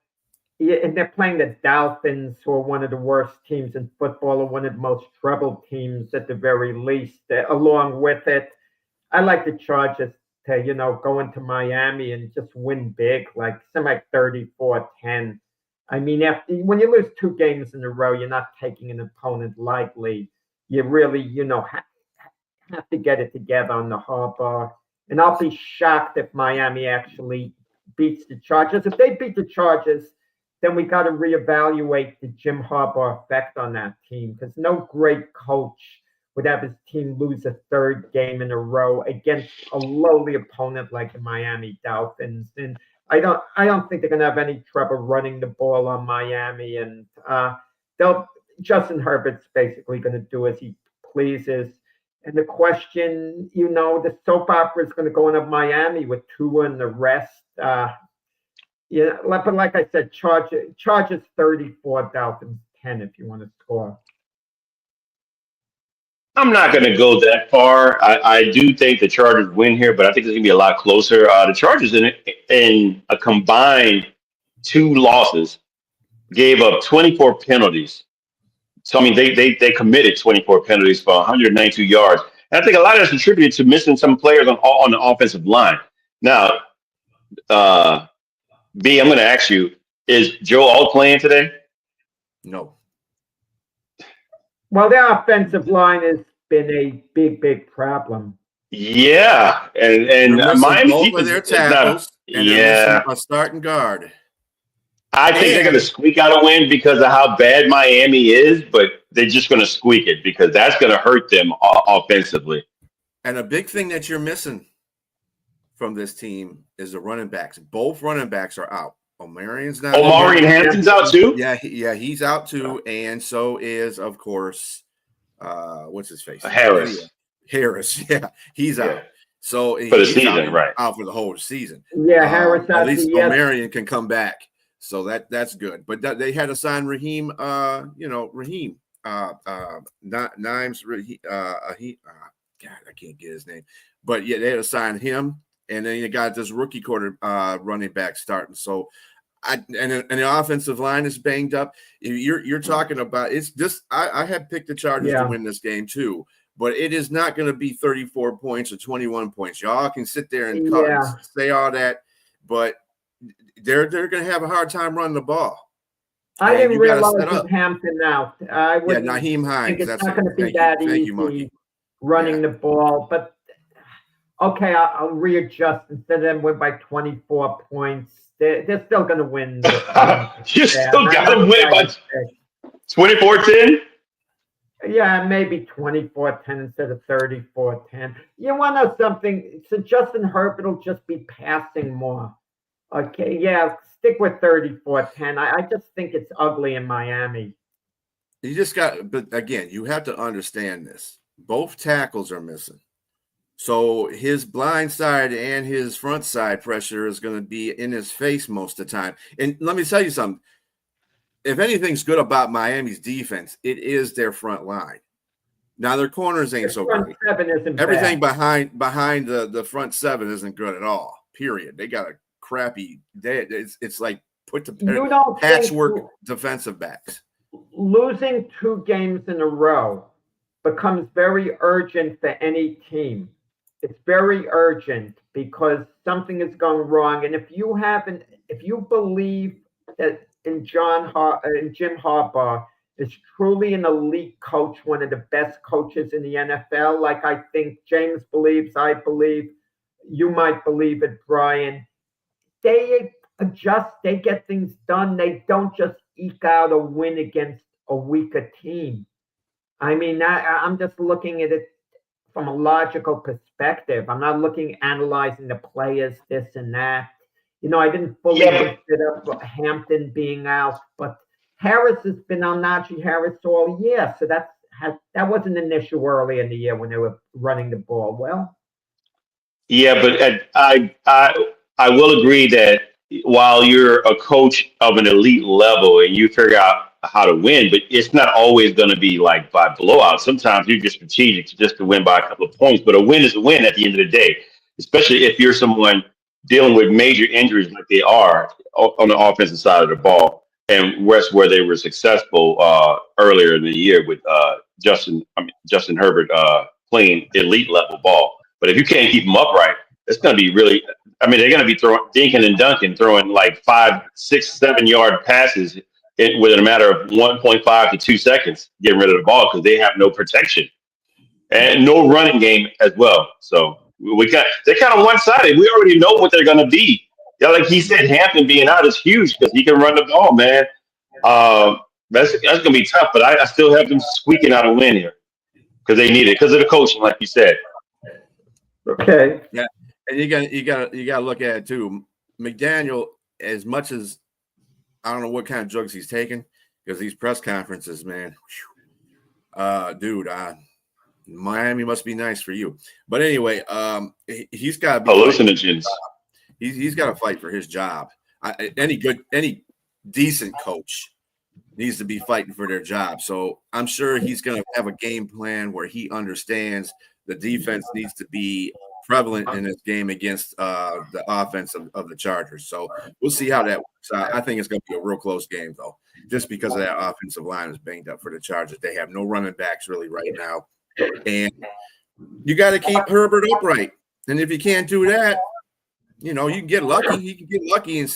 Yeah, and they're playing the Dolphins, who are one of the worst teams in football, or one of the most troubled teams at the very least. Along with it, I like the Chargers to, go into Miami and just win big, like something like 34-10. I mean, when you lose 2 games in a row, you're not taking an opponent lightly. You really, have to get it together on the Harbaugh. And I'll be shocked if Miami actually beats the Chargers. If they beat the Chargers, then we got to reevaluate the Jim Harbaugh effect on that team, because no great coach would have his team lose a 3rd game in a row against a lowly opponent like the Miami Dolphins. And I don't think they're going to have any trouble running the ball on Miami. And Justin Herbert's basically going to do as he pleases. And the question, the soap opera is going to go into Miami with Tua and the rest. But like I said, Chargers 34, Dolphins 10 if you want to score. I'm not going to go that far. I do think the Chargers win here, but I think it's going to be a lot closer. The Chargers in a combined 2 losses gave up 24 penalties. So, I mean, they committed 24 penalties for 192 yards. And I think a lot of that's attributed to missing some players on the offensive line. Now, B, I'm going to ask you, is Joe Alt playing today? No. Well, their offensive line has been a big problem. Yeah. And Miami both of their tackles and a starting guard. I think they're going to squeak out a win because of how bad Miami is, but they're just going to squeak it because that's going to hurt them offensively. And a big thing that you're missing from this team is the running backs. Both running backs are out. Omarion Hampton's out too? Yeah, he's out too. And so is, of course, what's his face? Harris. Yeah, he's out. So for the season, right? Out for the whole season. Yeah, Harris out. At least Omarion can come back. So that's good. But they had to sign Raheem, Nimes, God, I can't get his name. But yeah, they had to sign him. And then you got this rookie running back starting. So and the offensive line is banged up. You're talking about it's just I had picked the Chargers to win this game too. But it is not going to be 34 points or 21 points. Y'all can sit there and say all that, but they're going to have a hard time running the ball. I didn't realize with Hampton out. Nyheim Hines. It's not going to be that easy running the ball. But okay, I'll readjust. Instead of them win by 24 points, they're still going to win. You still got to win by 24-10? Yeah, maybe 24-10 instead of 34-10. You want to know something? So Justin Herbert will just be passing more. Okay, yeah, stick with 34-10. I just think it's ugly in Miami. But again, you have to understand this. Both tackles are missing. So his blind side and his front side pressure is going to be in his face most of the time. And let me tell you something. If anything's good about Miami's defense, it is their front line. Now their corners ain't so great. Everything behind the front 7 isn't good at all. Period. They got a crappy. It's like put the patchwork defensive backs. Losing 2 games in a row becomes very urgent for any team. It's very urgent because something is going wrong. And if you believe that in Jim Harbaugh is truly an elite coach, one of the best coaches in the NFL, like I think James believes, I believe, you might believe it, Brian. They adjust, they get things done. They don't just eke out a win against a weaker team. I mean, I'm just looking at it from a logical perspective. I'm not analyzing the players, this and that. I didn't fully consider Hampton being out, but Harris has been on Najee Harris all year. So that wasn't an issue early in the year when they were running the ball well. Yeah, but I will agree that while you're a coach of an elite level and you figure out how to win, but it's not always going to be like by blowout. Sometimes you're just strategic just to win by a couple of points, but a win is a win at the end of the day, especially if you're someone dealing with major injuries like they are on the offensive side of the ball. And that's where they were successful earlier in the year with Justin Herbert playing elite level ball. But if you can't keep them upright, it's going to be really I mean, they're going to be dinking and dunking, throwing like 5, 6, 7 yard passes within a matter of 1.5 to 2 seconds, getting rid of the ball because they have no protection and no running game as well. So they're kind of one-sided. We already know what they're going to be. Yeah, like he said, Hampton being out is huge because he can run the ball, man. That's going to be tough, but I still have them squeaking out a win here because they need it because of the coaching, like you said. Okay. Yeah, and you got to look at it too. McDaniel, as much as I don't know what kind of drugs he's taking, because these press conferences, man, dude, Miami must be nice for you. But anyway, he's got to be hallucinogens. He's got to fight for his job. Any decent coach needs to be fighting for their job. So I'm sure he's going to have a game plan where he understands the defense needs to be prevalent in this game against the offense of the Chargers. So we'll see how that works out. I think it's going to be a real close game, though, just because of that offensive line is banged up for the Chargers. They have no running backs really right now. And you got to keep Herbert upright. And if you can't do that, you can get lucky. He can get lucky and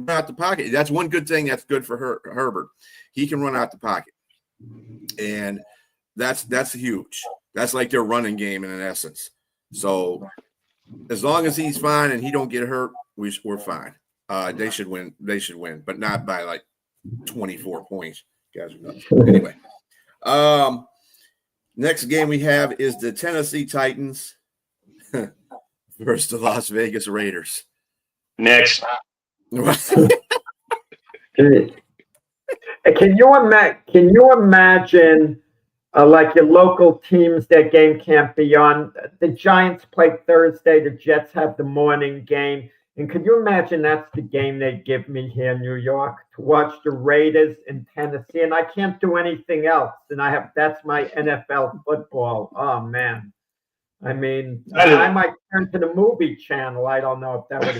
run out the pocket. That's one good thing that's good for Herbert. He can run out the pocket. And that's huge. That's like their running game in essence. So as long as he's fine and he don't get hurt, we're fine. They should win. They should win, but not by like 24 points. Guys are nuts. Anyway, next game we have is the Tennessee Titans versus the Las Vegas Raiders. Next. Can you imagine like your local teams, their game can't be on? The Giants play Thursday. The Jets have the morning game. And could you imagine that's the game they give me here in New York to watch the Raiders in Tennessee? And I can't do anything else. And that's my NFL football. Oh, man. I mean, I might turn to the movie channel. I don't know if that would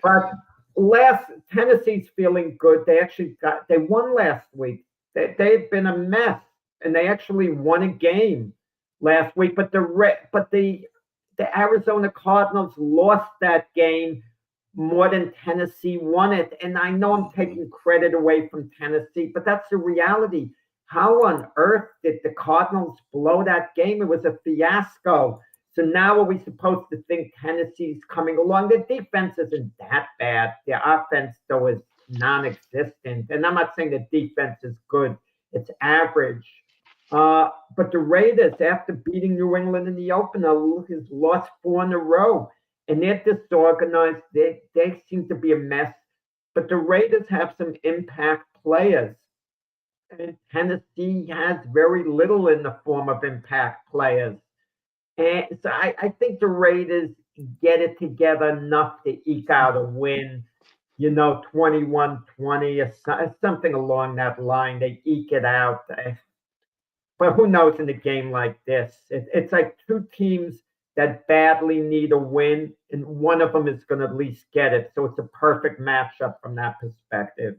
have but Tennessee's feeling good. They won last week. They've been a mess, and they actually won a game last week. But the Arizona Cardinals lost that game more than Tennessee won it. And I know I'm taking credit away from Tennessee, but that's the reality. How on earth did the Cardinals blow that game? It was a fiasco. So now are we supposed to think Tennessee's coming along? The defense isn't that bad. The offense, though, is non-existent. And I'm not saying the defense is good. It's average. But the Raiders, after beating New England in the opener, has lost 4 in a row. And they're disorganized. They seem to be a mess. But the Raiders have some impact players. And Tennessee has very little in the form of impact players. And so I think the Raiders get it together enough to eke out a win, 21-20 or something along that line. They eke it out. But who knows in a game like this? It's like two teams that badly need a win, and one of them is going to at least get it. So it's a perfect matchup from that perspective.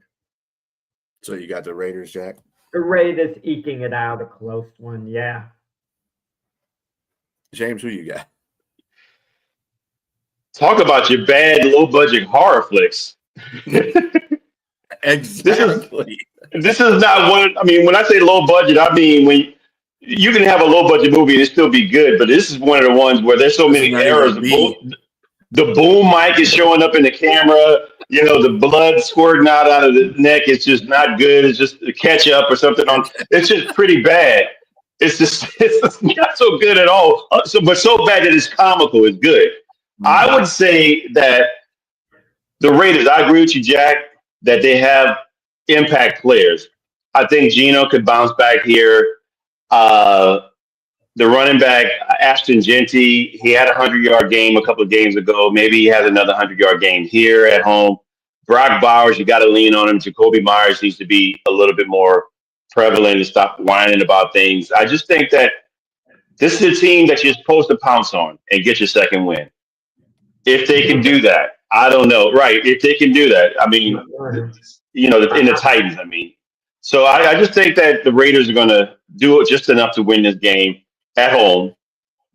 So you got the Raiders, Jack? The Raiders eking it out, a close one, yeah. James, who you got? Talk about your bad, low-budget horror flicks. Exactly. This is not one. I mean, when I say low budget, I mean when you can have a low budget movie and it still be good, but this is one of the ones where there's so many errors. The boom mic is showing up in the camera. The blood squirting out of the neck is just not good. It's just a ketchup or something on. It's just pretty bad. It's just not so good at all. But so bad that it's comical. It's good. Mm-hmm. I would say that the Raiders. I agree with you, Jack, that they have impact players. I think Geno could bounce back here. The running back, Ashton Genty, he had a 100-yard game a couple of games ago. Maybe he has another 100-yard game here at home. Brock Bowers, you got to lean on him. Jacoby Myers needs to be a little bit more prevalent and stop whining about things. I just think that this is a team that you're supposed to pounce on and get your second win. If they can do that, I don't know. Right, if they can do that. I mean, in the Titans, I mean. So I just think that the Raiders are going to do it just enough to win this game at home,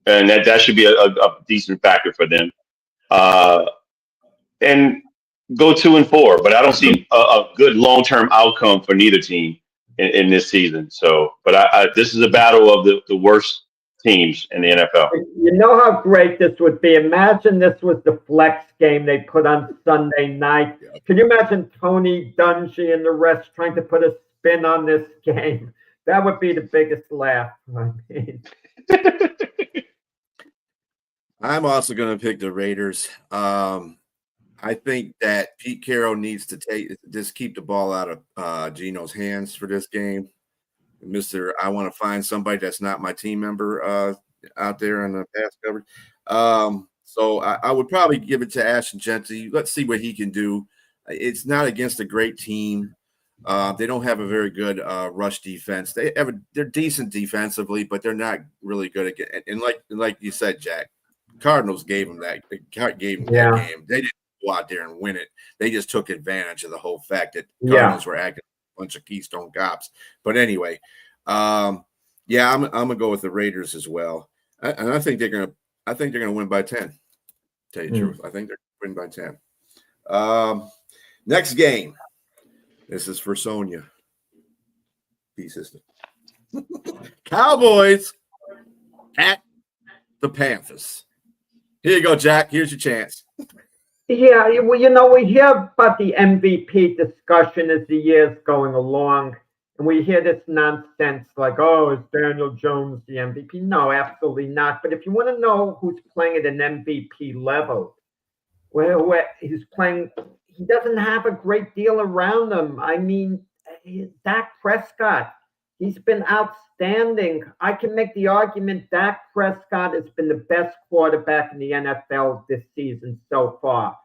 and that should be a decent factor for them. and go 2-4. But I don't see a good long-term outcome for neither team in this season. So, but this is a battle of the worst teams in the NFL. You know how great this would be? Imagine this was the flex game they put on Sunday night. Can you imagine Tony Dungy and the rest trying to put a spin on this game? That would be the biggest laugh. I mean. I'm also going to pick the Raiders. I think that Pete Carroll needs to keep the ball out of Gino's hands for this game. I want to find somebody that's not my team member out there in the pass coverage. So I would probably give it to Ashton Jeanty. Let's see what he can do. It's not against a great team. They don't have a very good rush defense. They're decent defensively, but they're not really good at and like you said, Jack, Cardinals gave them that. That game. They didn't go out there and win it. They just took advantage of the whole fact that Cardinals were acting like a bunch of Keystone Cops. But anyway, I'm gonna go with the Raiders as well, and I think they're gonna win by 10. Tell you the truth, I think they're gonna win by 10. Next game. This is for Sonia. P-System. Cowboys at the Panthers. Here you go, Jack. Here's your chance. Yeah, well, we hear about the MVP discussion as the year's going along, and we hear this nonsense like, oh, is Daniel Jones the MVP? No, absolutely not. But if you want to know who's playing at an MVP level, where he's playing, he doesn't have a great deal around him. I mean, Dak Prescott, he's been outstanding. I can make the argument Dak Prescott has been the best quarterback in the NFL this season so far.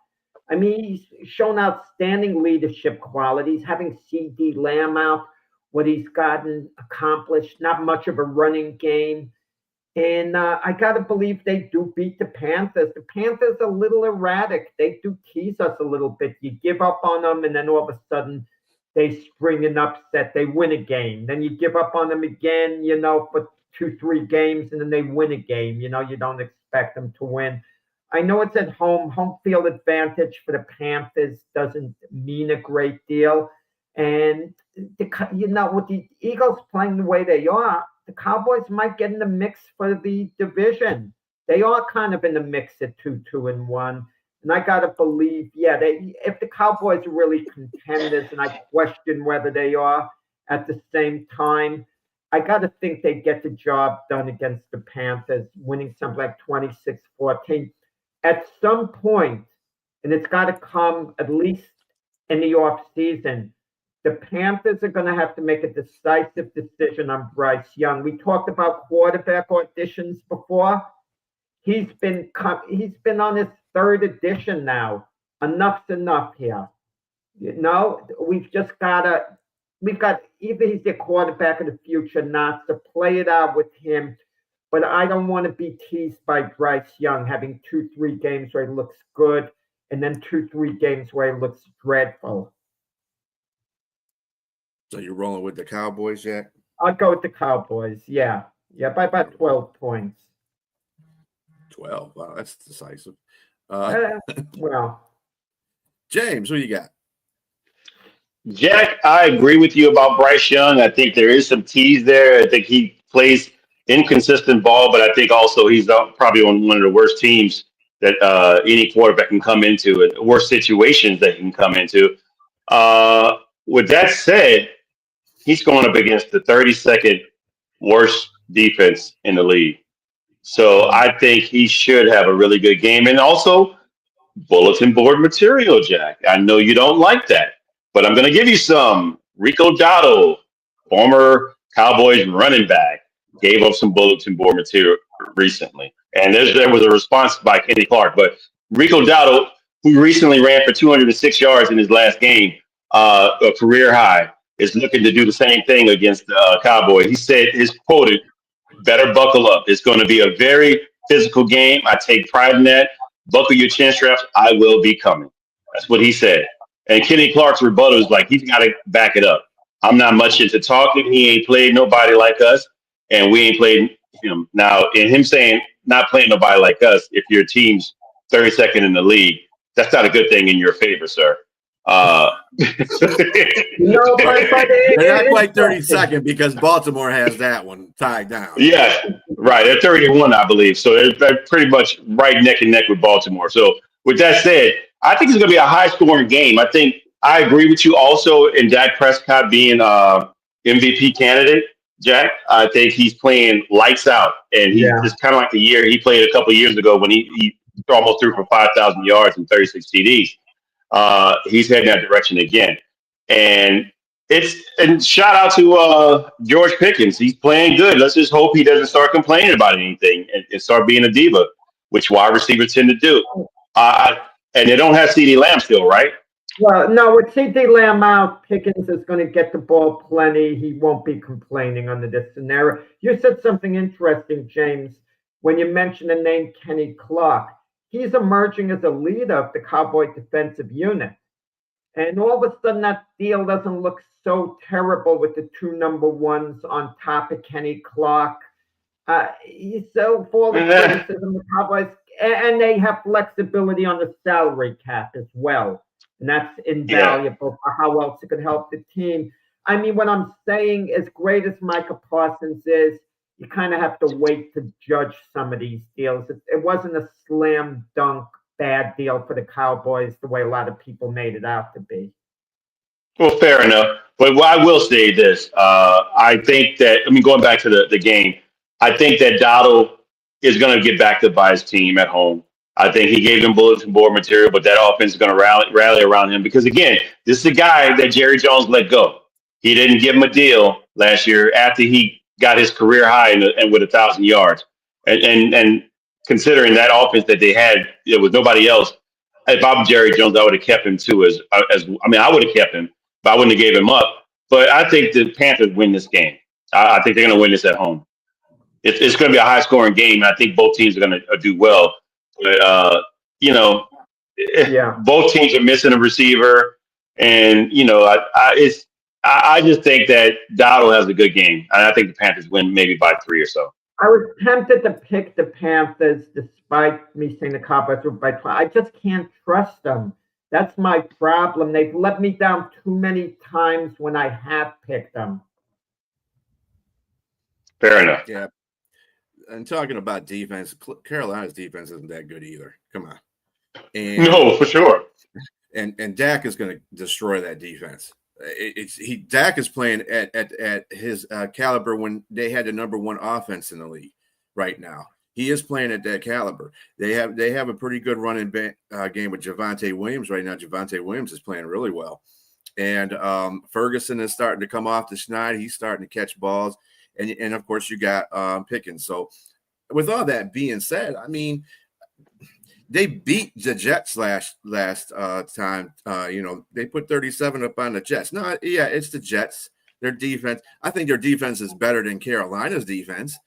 I mean, he's shown outstanding leadership qualities, having CD Lamb out, what he's gotten accomplished, not much of a running game. And I got to believe they do beat the Panthers. The Panthers are a little erratic. They do tease us a little bit. You give up on them, and then all of a sudden they spring an upset. They win a game. Then you give up on them again, for 2-3 games, and then they win a game. You don't expect them to win. I know it's at home. Home field advantage for the Panthers doesn't mean a great deal. And, with the Eagles playing the way they are, the Cowboys might get in the mix for the division. They are kind of in the mix at 2-1. And I got to believe, if the Cowboys are really contenders, and I question whether they are at the same time, I got to think they get the job done against the Panthers, winning something like 26-14. At some point, and it's got to come at least in the offseason, the Panthers are going to have to make a decisive decision on Bryce Young. We talked about quarterback auditions before. He's been on his third edition now. Enough's enough here. We've got either he's the quarterback of the future, not to play it out with him. But I don't want to be teased by Bryce Young having 2-3 games where he looks good and then 2-3 games where he looks dreadful. So you're rolling with the Cowboys, Jack? I'll go with the Cowboys. Yeah, by about 12 points. 12. Wow, that's decisive. James, who you got? Jack, I agree with you about Bryce Young. I think there is some tease there. I think he plays inconsistent ball, but I think also he's probably on one of the worst teams that any quarterback can come into, and worst situations that he can come into. With that said, he's going up against the 32nd worst defense in the league. So I think he should have a really good game. And also, bulletin board material, Jack. I know you don't like that, but I'm going to give you some. Rico Dotto, former Cowboys running back, gave up some bulletin board material recently. And there was a response by Kenny Clark. But Rico Dotto, who recently ran for 206 yards in his last game, a career high, is looking to do the same thing against the Cowboys. He said, his quoted, "Better buckle up. It's going to be a very physical game. I take pride in that. Buckle your chin straps. I will be coming." That's what he said. And Kenny Clark's rebuttal is like, he's got to back it up. I'm not much into talking. He ain't played nobody like us, and we ain't played him. Now, in him saying not playing nobody like us, if your team's 32nd in the league. That's not a good thing in your favor, sir. No, but They're not quite 32nd because Baltimore has that one tied down. Yeah, right. They're 31, I believe. So they're pretty much right neck and neck with Baltimore. So with that said, I think it's going to be a high-scoring game. I think I agree with you also in Dak Prescott being MVP candidate, Jack. I think he's playing lights out, and it's kind of like the year he played a couple of years ago when he almost threw for 5,000 yards and 36 TDs. He's heading that direction again, and shout out to George Pickens. He's playing good. Let's just hope he doesn't start complaining about anything and start being a diva, which wide receivers tend to do. And they don't have CeeDee Lamb still, right? Well, no, with CeeDee Lamb out, Pickens is going to get the ball plenty. He won't be complaining under this scenario. You said something interesting, James, when you mentioned the name Kenny Clark. He's emerging as a leader of the Cowboy defensive unit. And all of a sudden, that deal doesn't look so terrible with the two number ones on top of Kenny Clark. He's so full of criticism, the Cowboys, and they have flexibility on the salary cap as well. And that's invaluable for how else it could help the team. I mean, what I'm saying, as great as Micah Parsons is, you kind of have to wait to judge some of these deals. It wasn't a slam dunk bad deal for the Cowboys the way a lot of people made it out to be. Well, fair enough. But I will say this. I think that, going back to the game, I think that Dowdle is going to get backed up by his team at home. I think he gave them bulletin board material, but that offense is going to rally around him because, again, this is the guy that Jerry Jones let go. He didn't give him a deal last year after he got his career high and with 1,000 yards. And considering that offense that they had, with nobody else, if I'm Jerry Jones, I would have kept him too. I would have kept him, but I wouldn't have gave him up. But I think the Panthers win this game. I think they're going to win this at home. It's going to be a high-scoring game, and I think both teams are going to do well. But, both teams are missing a receiver, and, I just think that Dowdle has a good game. And I think the Panthers win maybe by 3 or so. I was tempted to pick the Panthers despite me saying the Cowboys were by 12. I just can't trust them. That's my problem. They've let me down too many times when I have picked them. Fair enough. Yeah. And talking about defense, Carolina's defense isn't that good either. Come on. No, for sure. And Dak is going to destroy that defense. Dak is playing at his caliber when they had the number one offense in the league right now. He is playing at that caliber. They have a pretty good running game with Javonte Williams right now. Javonte Williams is playing really well. And Ferguson is starting to come off the schneid. He's starting to catch balls. And of course, you got Pickens. So with all that being said, I mean, they beat the Jets last time. They put 37 up on the Jets. No, yeah, it's the Jets. Their defense. I think their defense is better than Carolina's defense.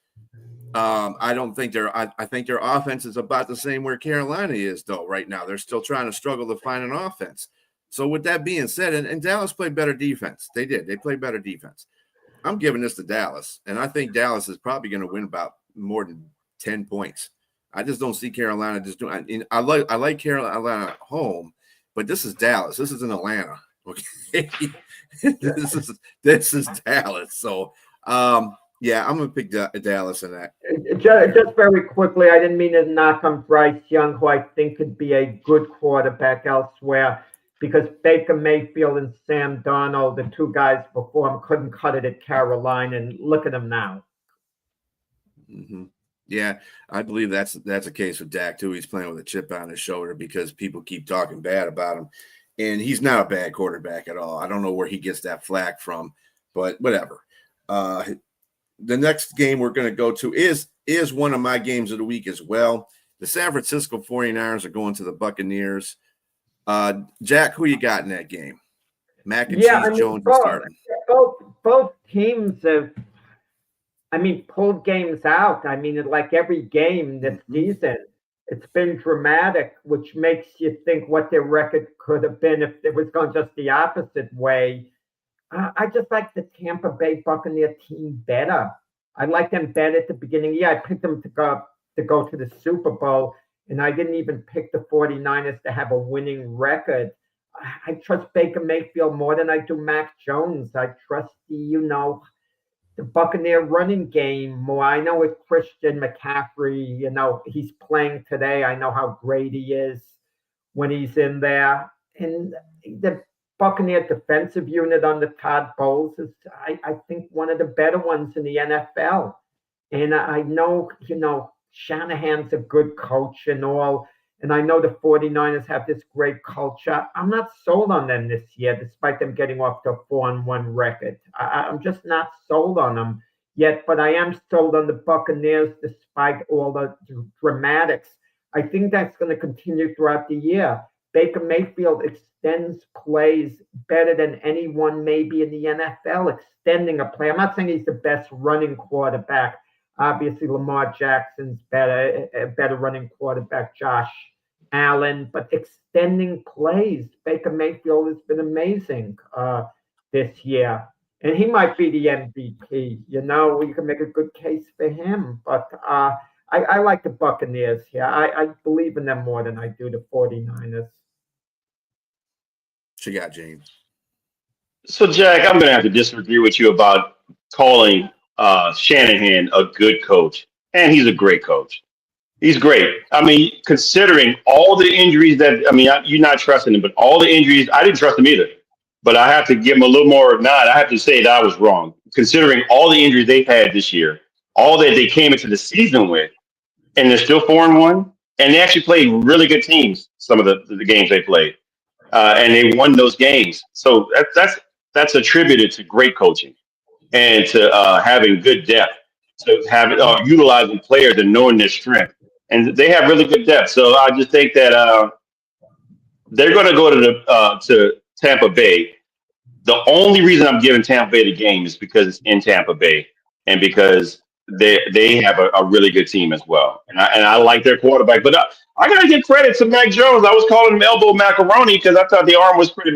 I think their offense is about the same where Carolina is, though, right now. They're still trying to struggle to find an offense. So with that being said, and Dallas played better defense. They did. They played better defense. I'm giving this to Dallas, and I think Dallas is probably going to win about more than 10 points. I just don't see Carolina just doing. I like Carolina at home, but this is Dallas. This isn't Atlanta. Okay, this is Dallas. So, I'm gonna pick Dallas in that. Just very quickly, I didn't mean to knock on Bryce Young, who I think could be a good quarterback elsewhere, because Baker Mayfield and Sam Darnold, the two guys before him, couldn't cut it at Carolina, and look at them now. Mm-hmm. Yeah, I believe that's the case with Dak too. He's playing with a chip on his shoulder because people keep talking bad about him, and he's not a bad quarterback at all. I don't know where he gets that flack from, but whatever. The next game we're going to go to is one of my games of the week as well. The San Francisco 49ers are going to the Buccaneers. Jack, who you got in that game? Mac and Cheese Jones is starting. Both teams have, pulled games out. Like every game this season, it's been dramatic, which makes you think what their record could have been if it was going just the opposite way. I just like the Tampa Bay Buccaneer team better. I like them better at the beginning. Yeah, I picked them to go to the Super Bowl. and I didn't even pick the 49ers to have a winning record. I trust Baker Mayfield more than I do Mac Jones. I trust the Buccaneer running game more. I know with Christian McCaffrey, he's playing today. I know how great he is when he's in there. And the Buccaneer defensive unit under Todd Bowles is, I think, one of the better ones in the NFL. And I know, Shanahan's a good coach and all. And I know the 49ers have this great culture. I'm not sold on them this year, despite them getting off to a 4-1 record. I'm just not sold on them yet, but I am sold on the Buccaneers despite all the dramatics. I think that's going to continue throughout the year. Baker Mayfield extends plays better than anyone maybe in the NFL, extending a play. I'm not saying he's the best running quarterback. Obviously, Lamar Jackson's better, a better running quarterback, Josh Allen, but extending plays, Baker Mayfield has been amazing this year. And he might be the MVP. You can make a good case for him. But I like the Buccaneers here. I believe in them more than I do the 49ers. What you got, James? So, Jack, I'm going to have to disagree with you about calling Shanahan a good coach. And he's a great coach. He's great. I mean, considering all the injuries you're not trusting him, but all the injuries, I didn't trust him either. But I have to give him a little more nod. I have to say that I was wrong. Considering all the injuries they've had this year, all that they came into the season with, and they're still 4-1, and they actually played really good teams, some of the games they played. And they won those games. So that's attributed to great coaching and to having good depth, to having utilizing players and knowing their strength. And they have really good depth. So I just think that they're going to go to Tampa Bay. The only reason I'm giving Tampa Bay the game is because it's in Tampa Bay and because they have a really good team as well. And I like their quarterback. But I got to give credit to Mac Jones. I was calling him elbow macaroni because I thought the arm was pretty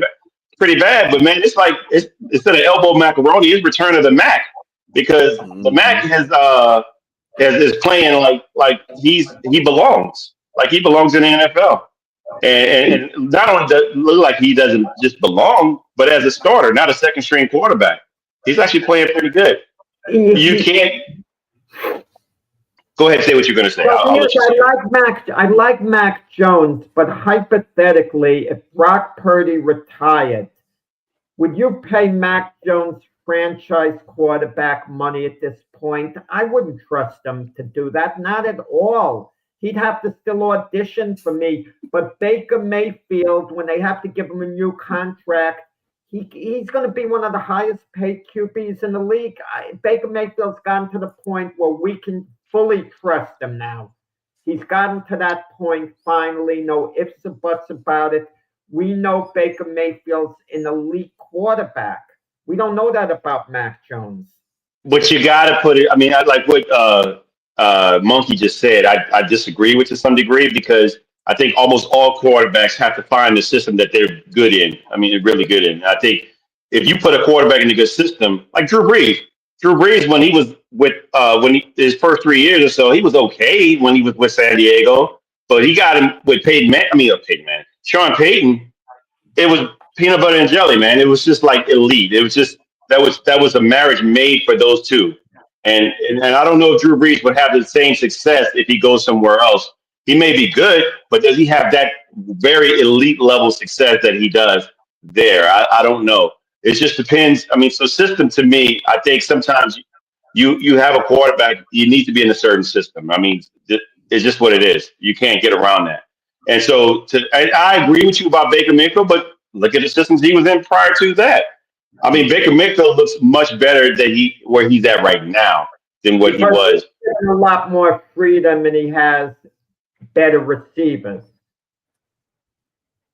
bad. But, man, it's like instead of elbow macaroni, it's return of the Mac because the Mac is playing like he belongs. Like he belongs in the NFL. And not only does it look like he doesn't just belong, but as a starter, not a second string quarterback. He's actually playing pretty good. You can't go ahead and say what you're going to say. I like Mac Jones, but hypothetically, if Brock Purdy retired, would you pay Mac Jones franchise quarterback money at this point? I wouldn't trust him to do that, not at all. He'd have to still audition for me. But Baker Mayfield, when they have to give him a new contract, he's going to be one of the highest paid QBs in the league. Baker Mayfield's gotten to the point where we can fully trust him now. He's gotten to that point finally, no ifs or buts about it. We know Baker Mayfield's an elite quarterback. We don't know that about Mac Jones. But you got to put it, I mean, I like what Monkey just said. I disagree with to some degree because I think almost all quarterbacks have to find the system that they're good in. I mean, they're really good in. I think if you put a quarterback in a good system, like Drew Brees, when he was with his first 3 years or so, he was okay when he was with San Diego, but he got him with Sean Payton. It was peanut butter and jelly, man. It was just like elite. It was just that was a marriage made for those two. And I don't know if Drew Brees would have the same success if he goes somewhere else. He may be good, but does he have that very elite level success that he does there? I don't know. It just depends. I mean, so system to me, I think sometimes you have a quarterback, you need to be in a certain system. I mean, it's just what it is. You can't get around that. And so I agree with you about Baker Mayfield, but look at the systems he was in prior to that. I mean, Baker Mayfield looks much better than where he's at right now than what he was. He has a lot more freedom and he has better receivers.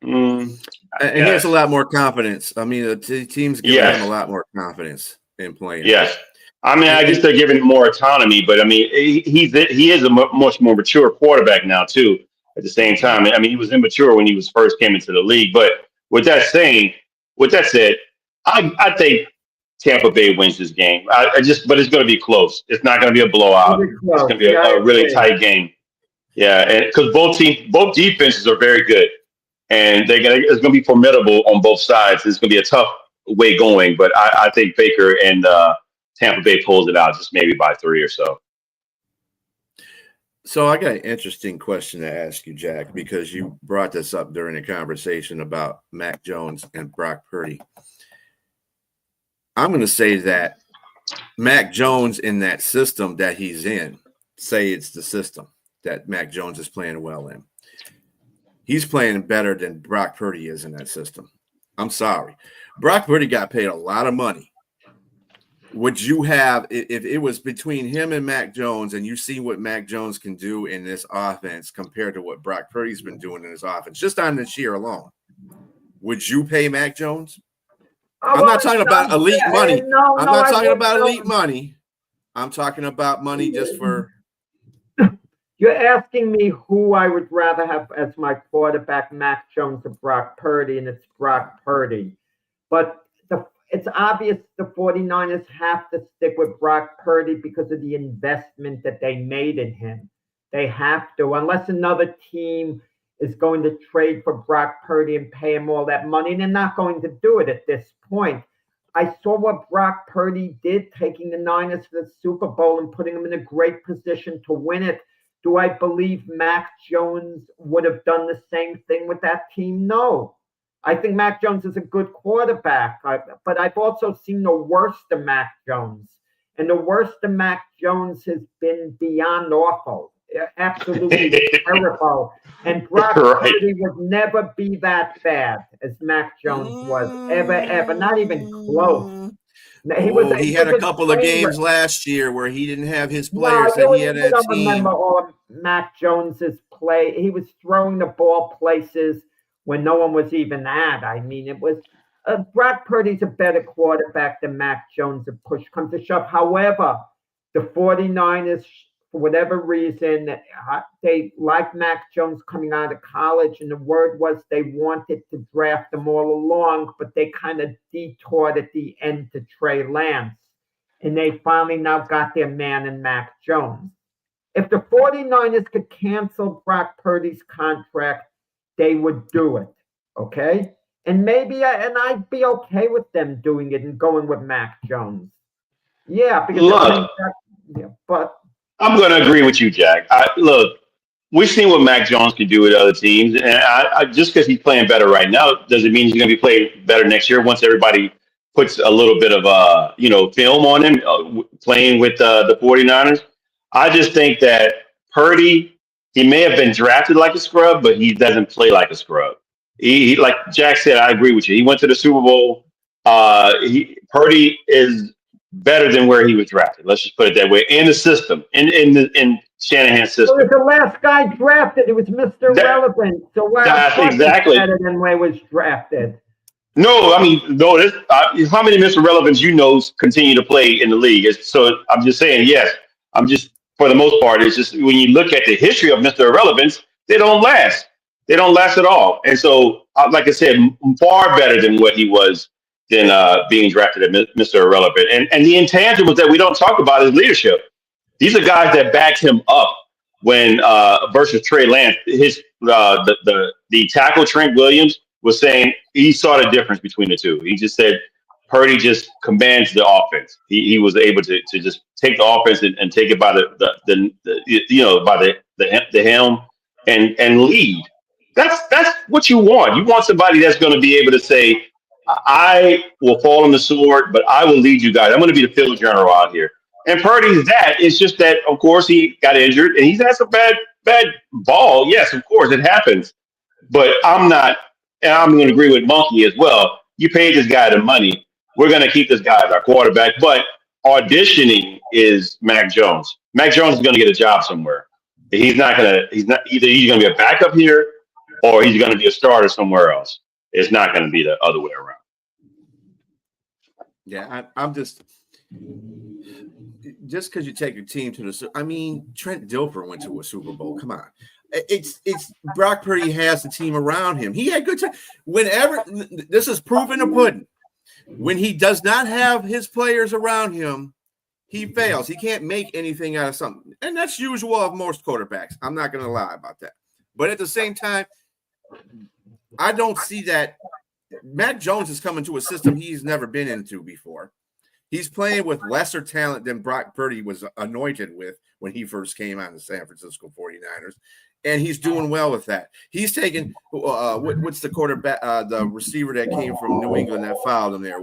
And he has a lot more confidence. I mean, the team's giving him a lot more confidence in playing. Yes. I mean, I guess they're giving him more autonomy, but I mean, he is a much more mature quarterback now, too, at the same time. I mean, he was immature when he first came into the league. But with that said, I think Tampa Bay wins this game. But it's going to be close. It's not going to be a blowout. It's going to be a really tight game. Yeah, and because both defenses are very good, and it's going to be formidable on both sides. It's going to be a tough way going, but I think Baker and Tampa Bay pulls it out just maybe by 3 or so. So I got an interesting question to ask you, Jack, because you brought this up during the conversation about Mac Jones and Brock Purdy. I'm going to say that Mac Jones in that system that he's in, say it's the system that Mac Jones is playing well in, he's playing better than Brock Purdy is in that system. I'm sorry. Brock Purdy got paid a lot of money. Would you have, if it was between him and Mac Jones, and you see what Mac Jones can do in this offense compared to what Brock Purdy's been doing in his offense, just on this year alone, would you pay Mac Jones? I'm not talking about elite money. I'm not talking about elite money. I'm talking about money just for. You're asking me who I would rather have as my quarterback, Mac Jones or Brock Purdy, and it's Brock Purdy. But it's obvious the 49ers have to stick with Brock Purdy because of the investment that they made in him. They have to, unless another team is going to trade for Brock Purdy and pay him all that money. And they're not going to do it at this point. I saw what Brock Purdy did, taking the Niners to the Super Bowl and putting them in a great position to win it. Do I believe Mac Jones would have done the same thing with that team? No. I think Mac Jones is a good quarterback, but I've also seen the worst of Mac Jones. And the worst of Mac Jones has been beyond awful, absolutely terrible. And Brock Purdy would never be that bad as Mac Jones was, ever, not even close. He had a couple of games last year where he didn't have his players that he had that team. Remember all of Mac Jones's play. He was throwing the ball places when no one was even at. I mean, it was Brock Purdy's a better quarterback than Mac Jones if push comes to shove. However, the 49ers, for whatever reason, they like Mac Jones coming out of college, and the word was they wanted to draft him all along, but they kind of detoured at the end to Trey Lance. And they finally now got their man in Mac Jones. If the 49ers could cancel Brock Purdy's contract, they would do it, okay? And I'd be okay with them doing it and going with Mac Jones. Yeah, because but I'm going to agree with you, Jack. Look, we've seen what Mac Jones can do with other teams, and I just because he's playing better right now doesn't mean he's going to be playing better next year once everybody puts a little bit of film on him playing with the 49ers. I just think that Purdy, he may have been drafted like a scrub, but he doesn't play like a scrub. He like Jack said, I agree with you. He went to the Super Bowl. Purdy is better than where he was drafted. Let's just put it that way. In the system, in Shanahan's system. Well, the last guy drafted, it was Mr. Relevant. So that's exactly better than where he was drafted. No, I mean, no. How many Mr. Relevants continue to play in the league? So I'm just saying, yes. For the most part, it's just when you look at the history of Mr. Irrelevance, they don't last. They don't last at all. And so, like I said, far better than what he was than being drafted at Mr. Irrelevant. And the intangibles that we don't talk about is leadership. These are guys that backed him up when versus Trey Lance. The tackle Trent Williams was saying he saw the difference between the two. He just said Purdy just commands the offense. He was able to just take the offense and take it by the helm and lead. That's what you want. You want somebody that's going to be able to say, I will fall on the sword, but I will lead you guys. I'm going to be the field general out here. And Purdy's that. It's just that, of course, he got injured and he's had some bad ball. Yes, of course, it happens. But I'm going to agree with Monkey as well. You paid this guy the money. We're going to keep this guy as our quarterback. But auditioning is Mac Jones. Mac Jones is going to get a job somewhere. He's not either he's going to be a backup here or he's going to be a starter somewhere else. It's not going to be the other way around. Yeah, I'm just because you take your team to the. I mean, Trent Dilfer went to a Super Bowl. Come on, it's Brock Purdy has the team around him. He had good time. Whenever this is proven a pudding, when he does not have his players around him, he fails. He can't make anything out of something. And that's usual of most quarterbacks. I'm not going to lie about that. But at the same time, I don't see that. Mac Jones is coming to a system he's never been into before. He's playing with lesser talent than Brock Purdy was anointed with when he first came on the San Francisco 49ers. And he's doing well with that. He's taking what's the quarterback, the receiver that came from New England that fouled him there?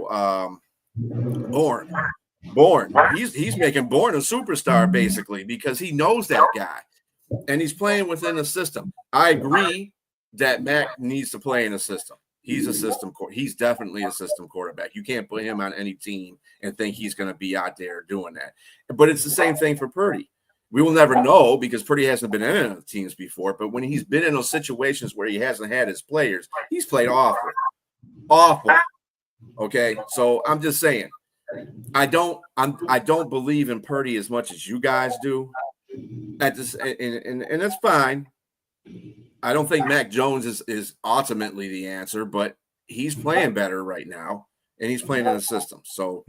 Bourne. He's making Bourne a superstar basically because he knows that guy, and he's playing within the system. I agree that Mac needs to play in a system. He's a system. He's definitely a system quarterback. You can't put him on any team and think he's going to be out there doing that. But it's the same thing for Purdy. We will never know because Purdy hasn't been in the teams before. But when he's been in those situations where he hasn't had his players, he's played awful. Okay, so I'm just saying, I don't believe in Purdy as much as you guys do. At this, and that's fine. I don't think Mac Jones is ultimately the answer, but he's playing better right now, and he's playing in the system. So,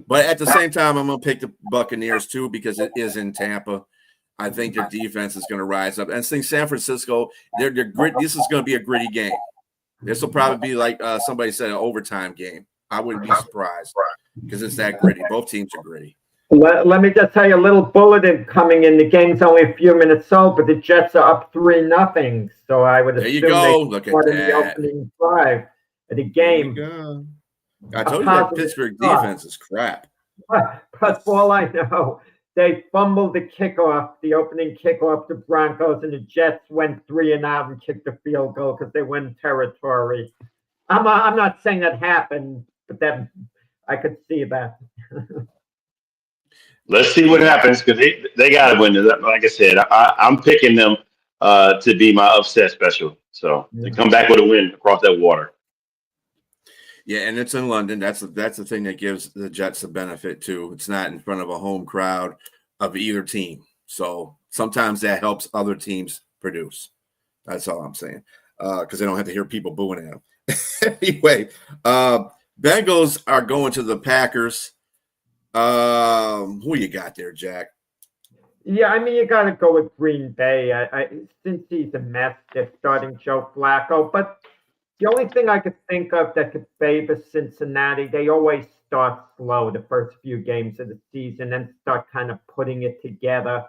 but at the same time, I'm going to pick the Buccaneers too because it is in Tampa. I think their defense is going to rise up. And I think San Francisco, they're grit. This is going to be a gritty game. This will probably be like somebody said, an overtime game. I wouldn't be surprised because it's that gritty. Both teams are gritty. Let me just tell you a little bulletin coming in. The game's only a few minutes old, but the Jets are up 3-0. So I would assume there you go. they Look at scored in that. the opening drive of the game. I told you that Pittsburgh defense is crap. But for all I know, they fumbled the kickoff, the opening kickoff to Broncos, and the Jets went 3-and-out and kicked a field goal because they win territory. I'm not saying that happened, but that I could see that. Let's see what happens because they got to win. Like I said, I'm picking them to be my upset special. So to come back with a win across that water. Yeah, and it's in London. That's the thing that gives the Jets a benefit too. It's not in front of a home crowd of either team. So sometimes that helps other teams produce. That's all I'm saying. Because they don't have to hear people booing at them. Anyway, Bengals are going to the Packers. Who you got there, Jack? Yeah, I mean, you got to go with Green Bay. Since he's a mess, they're starting Joe Flacco. But the only thing I could think of that could favor Cincinnati, they always start slow the first few games of the season and start kind of putting it together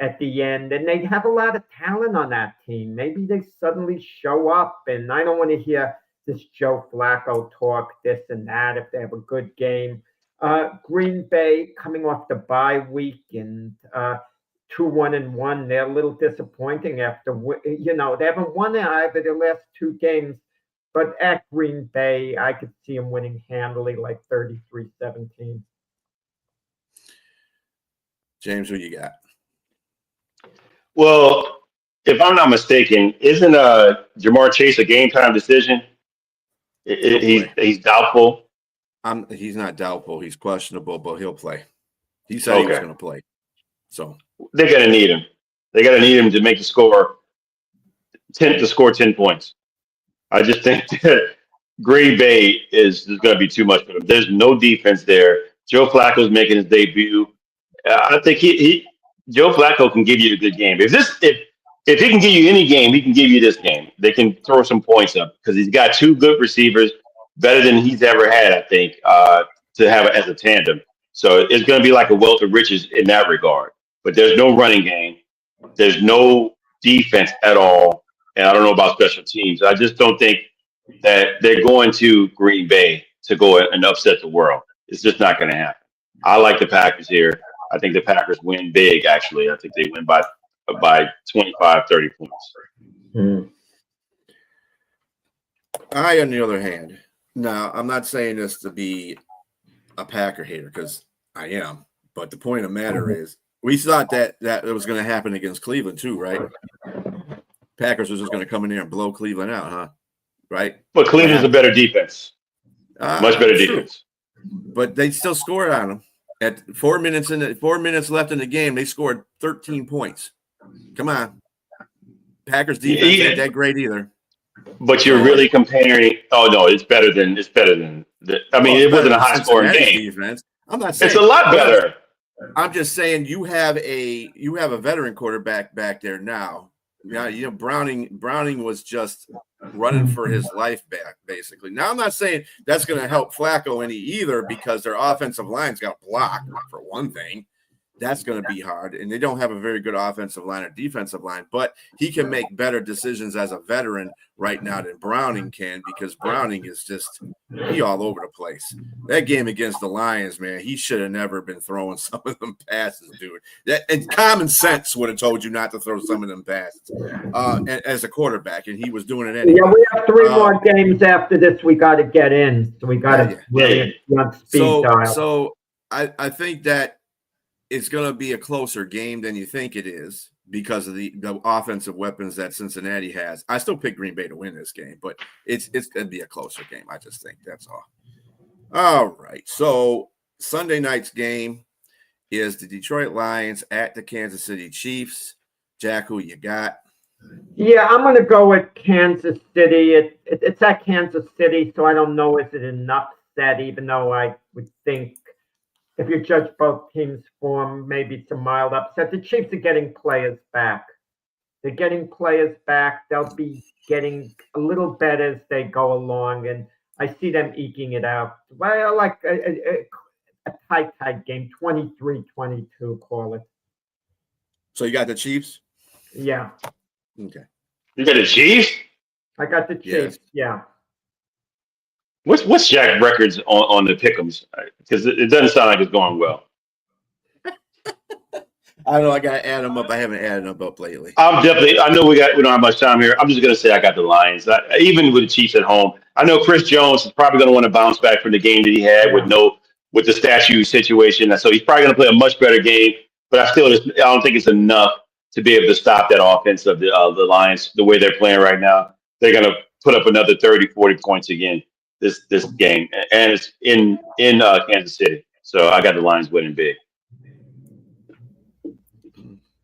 at the end. And they have a lot of talent on that team. Maybe they suddenly show up. And I don't want to hear this Joe Flacco talk, this and that, if they have a good game. Green Bay coming off the bye week and 2-1-1. They're a little disappointing after, they haven't won either their last two games. But at Green Bay, I could see them winning handily, like 33-17. James, who you got? Well, if I'm not mistaken, isn't Jamar Chase a game time decision? He's doubtful. He's not doubtful. He's questionable, but he'll play. He said he was going to play. So they're going to need him. They got to need him to make the score 10 points. I just think that Green Bay is going to be too much for them. There's no defense there. Joe Flacco's making his debut. I think Joe Flacco can give you a good game. If he can give you any game, he can give you this game. They can throw some points up because he's got two good receivers, better than he's ever had, I think, to have it as a tandem. So it's going to be like a wealth of riches in that regard. But there's no running game. There's no defense at all. And I don't know about special teams. I just don't think that they're going to Green Bay to go and upset the world. It's just not going to happen. I like the Packers here. I think the Packers win big, actually. I think they win by 25, 30 points. I, on the other hand, now I'm not saying this to be a Packer hater because I am. But the point of the matter is we thought that it was going to happen against Cleveland too, right? Packers was just going to come in there and blow Cleveland out, huh? Right? But Cleveland's a better defense. Much better defense. But they still scored on them. At 4 minutes left in the game, they scored 13 points. Come on. Packers defense ain't that great either. But you're really comparing. Oh no, it's better than. I mean, it wasn't a high scoring game. Defense. I'm not saying It's a lot better. I'm just saying you have a veteran quarterback back there now. Yeah, Browning was just running for his life back, basically. Now I'm not saying that's going to help Flacco any either, because their offensive line's got blocked for one thing. That's going to be hard, and they don't have a very good offensive line or defensive line, but he can make better decisions as a veteran right now than Browning can, because Browning is just all over the place. That game against the Lions, man, he should have never been throwing some of them passes, dude. And common sense would have told you not to throw some of them passes as a quarterback, and he was doing it anyway. Yeah, we have 3 more games after this. We got to get in, so we got to really on speed dial. So I think that it's going to be a closer game than you think it is because of the offensive weapons that Cincinnati has. I still pick Green Bay to win this game, but it's going to be a closer game. I just think that's all. All right. So Sunday night's game is the Detroit Lions at the Kansas City Chiefs. Jack, who you got? Yeah, I'm going to go with Kansas City. It's at Kansas City, so I don't know is it an upset, even though I would think if you judge both teams' form, maybe it's a mild upset. The Chiefs are getting players back. They're getting players back. They'll be getting a little better as they go along, and I see them eking it out. Well, like a tight game, 23-22, call it. So you got the Chiefs? Yeah. Okay. You got the Chiefs? I got the Chiefs, yeah. What's Jack's records on the pick'ems? Because it doesn't sound like it's going well. I don't know. I got to add them up. I haven't added them up lately. I know we don't have much time here. I'm just going to say I got the Lions. Even with the Chiefs at home, I know Chris Jones is probably going to want to bounce back from the game that he had with the statue situation. So he's probably going to play a much better game. But I don't think it's enough to be able to stop that offense of the Lions the way they're playing right now. They're going to put up another 30, 40 points again this game, and it's in Kansas City. So I got the Lions winning big.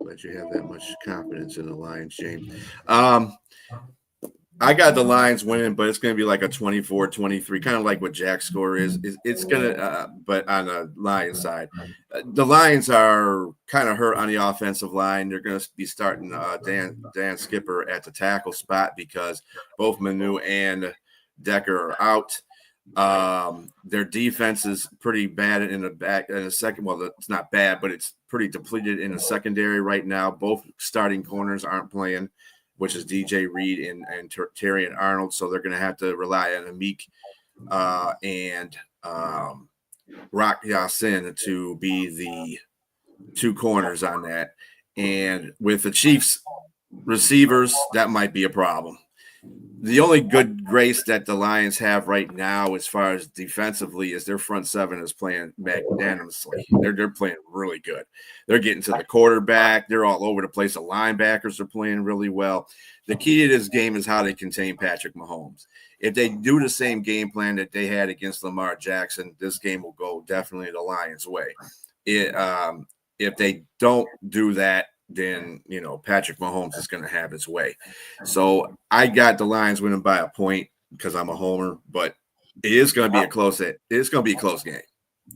Glad you have that much confidence in the Lions, James. I got the Lions winning, but it's going to be like a 24-23, kind of like what Jack's score is. It's going to, but on the Lions side, the Lions are kind of hurt on the offensive line. They're going to be starting Dan Skipper at the tackle spot because both Manu and Decker are out. Their defense is pretty bad in the second. Well, it's not bad, but it's pretty depleted in the secondary right now. Both starting corners aren't playing, which is DJ Reed and Terrion Arnold. So they're going to have to rely on Amik and Rock Ya-Sin to be the 2 corners on that. And with the Chiefs receivers, that might be a problem. The only good grace that the Lions have right now as far as defensively is their front 7 is playing magnanimously. They're playing really good. They're getting to the quarterback. They're all over the place. The linebackers are playing really well. The key to this game is how they contain Patrick Mahomes. If they do the same game plan that they had against Lamar Jackson, this game will go definitely the Lions' way. If they don't do that, then, Patrick Mahomes is going to have his way. So I got the Lions winning by a point because I'm a homer, but it is going to be a close game.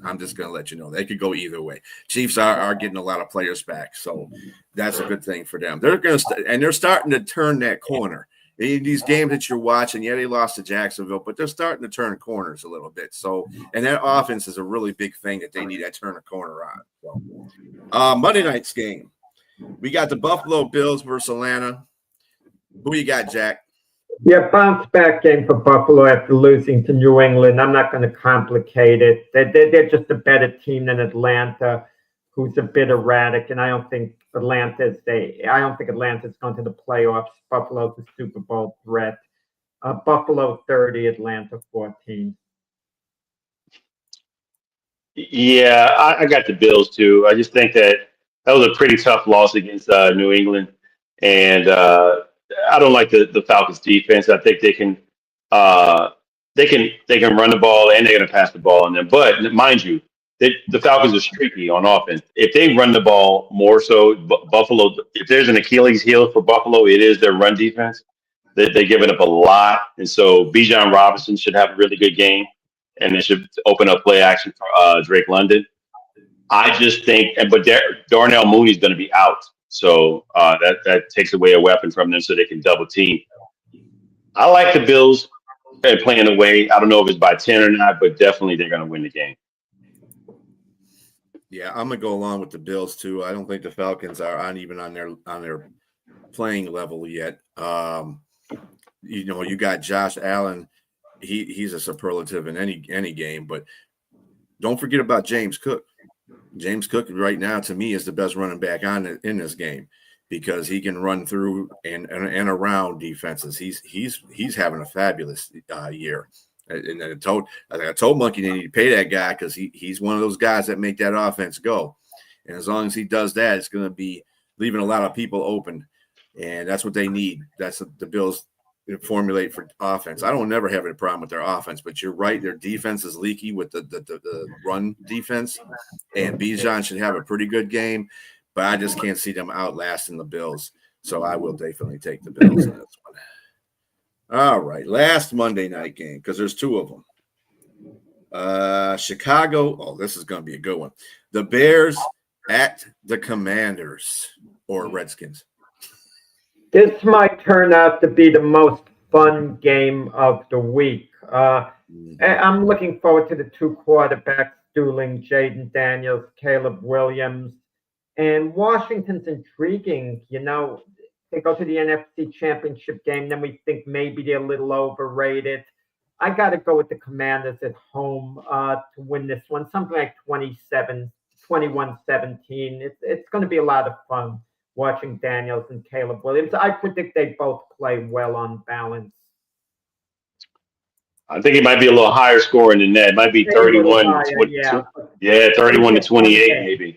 I'm just going to let you know. They could go either way. Chiefs are getting a lot of players back, so that's a good thing for them. They're going to and they're starting to turn that corner. These games that you're watching, yeah, they lost to Jacksonville, but they're starting to turn corners a little bit. So, and that offense is a really big thing that they need to turn a corner on. So, Monday night's game. We got the Buffalo Bills versus Atlanta. Who you got, Jack? Yeah, bounce back game for Buffalo after losing to New England. I'm not going to complicate it. They're just a better team than Atlanta, who's a bit erratic, and I don't think Atlanta's going to the playoffs. Buffalo's a Super Bowl threat. Buffalo 30, Atlanta 14. Yeah, I got the Bills too. I just think that was a pretty tough loss against New England, and I don't like the Falcons' defense. I think they can run the ball and they're going to pass the ball on them. But mind you, the Falcons are streaky on offense. If they run the ball more so, Buffalo, if there's an Achilles heel for Buffalo, it is their run defense. They're giving up a lot, and so Bijan Robinson should have a really good game. and it should open up play action for Drake London. I just think, but Darnell Mooney's going to be out, so that takes away a weapon from them, so they can double team. I like the Bills playing away. I don't know if it's by 10 or not, but definitely they're going to win the game. Yeah, I'm gonna go along with the Bills too. I don't think the Falcons are on their playing level yet. You got Josh Allen. He's a superlative in any game, but don't forget about James Cook. James Cook right now, to me, is the best running back in this game because he can run through and around defenses. He's having a fabulous year. And I told Monkey they need to pay that guy because he's one of those guys that make that offense go. And as long as he does that, it's going to be leaving a lot of people open, and that's what they need. That's what the Bills formulate for offense. I don't never have a problem with their offense, but you're right. Their defense is leaky with the run defense, and Bijan should have a pretty good game, but I just can't see them outlasting the Bills. So I will definitely take the Bills in this one. All right, last Monday night game because there's two of them. Chicago. Oh, this is going to be a good one. The Bears at the Commanders or Redskins. This might turn out to be the most fun game of the week. I'm looking forward to the two quarterbacks dueling, Jaden Daniels, Caleb Williams, and Washington's intriguing. They go to the NFC Championship game, then we think maybe they're a little overrated. I got to go with the Commanders at home to win this one, something like 21-17. It's going to be a lot of fun watching Daniels and Caleb Williams. I predict they both play well on balance. I think it might be a little higher scoring than that. It might be 31 to 22. Yeah, 31 to 28 maybe.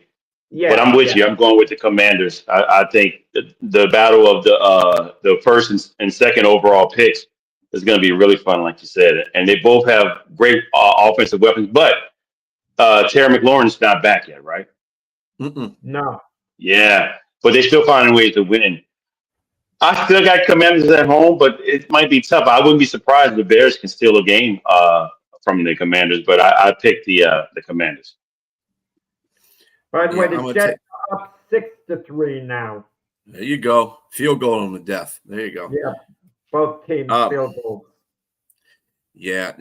Yeah, but I'm with you. I'm going with the Commanders. I think the battle of the first and second overall picks is going to be really fun, like you said. And they both have great offensive weapons. But Terry McLaurin's not back yet, right? No. Yeah, but they're still finding ways to win. I still got Commanders at home, but it might be tough. I wouldn't be surprised if the Bears can steal a game from the Commanders. But I picked the Commanders. By the way, the Jets are up 6-3 now. There you go. Field goal on the death. There you go. Yeah, both teams field goals. Yeah,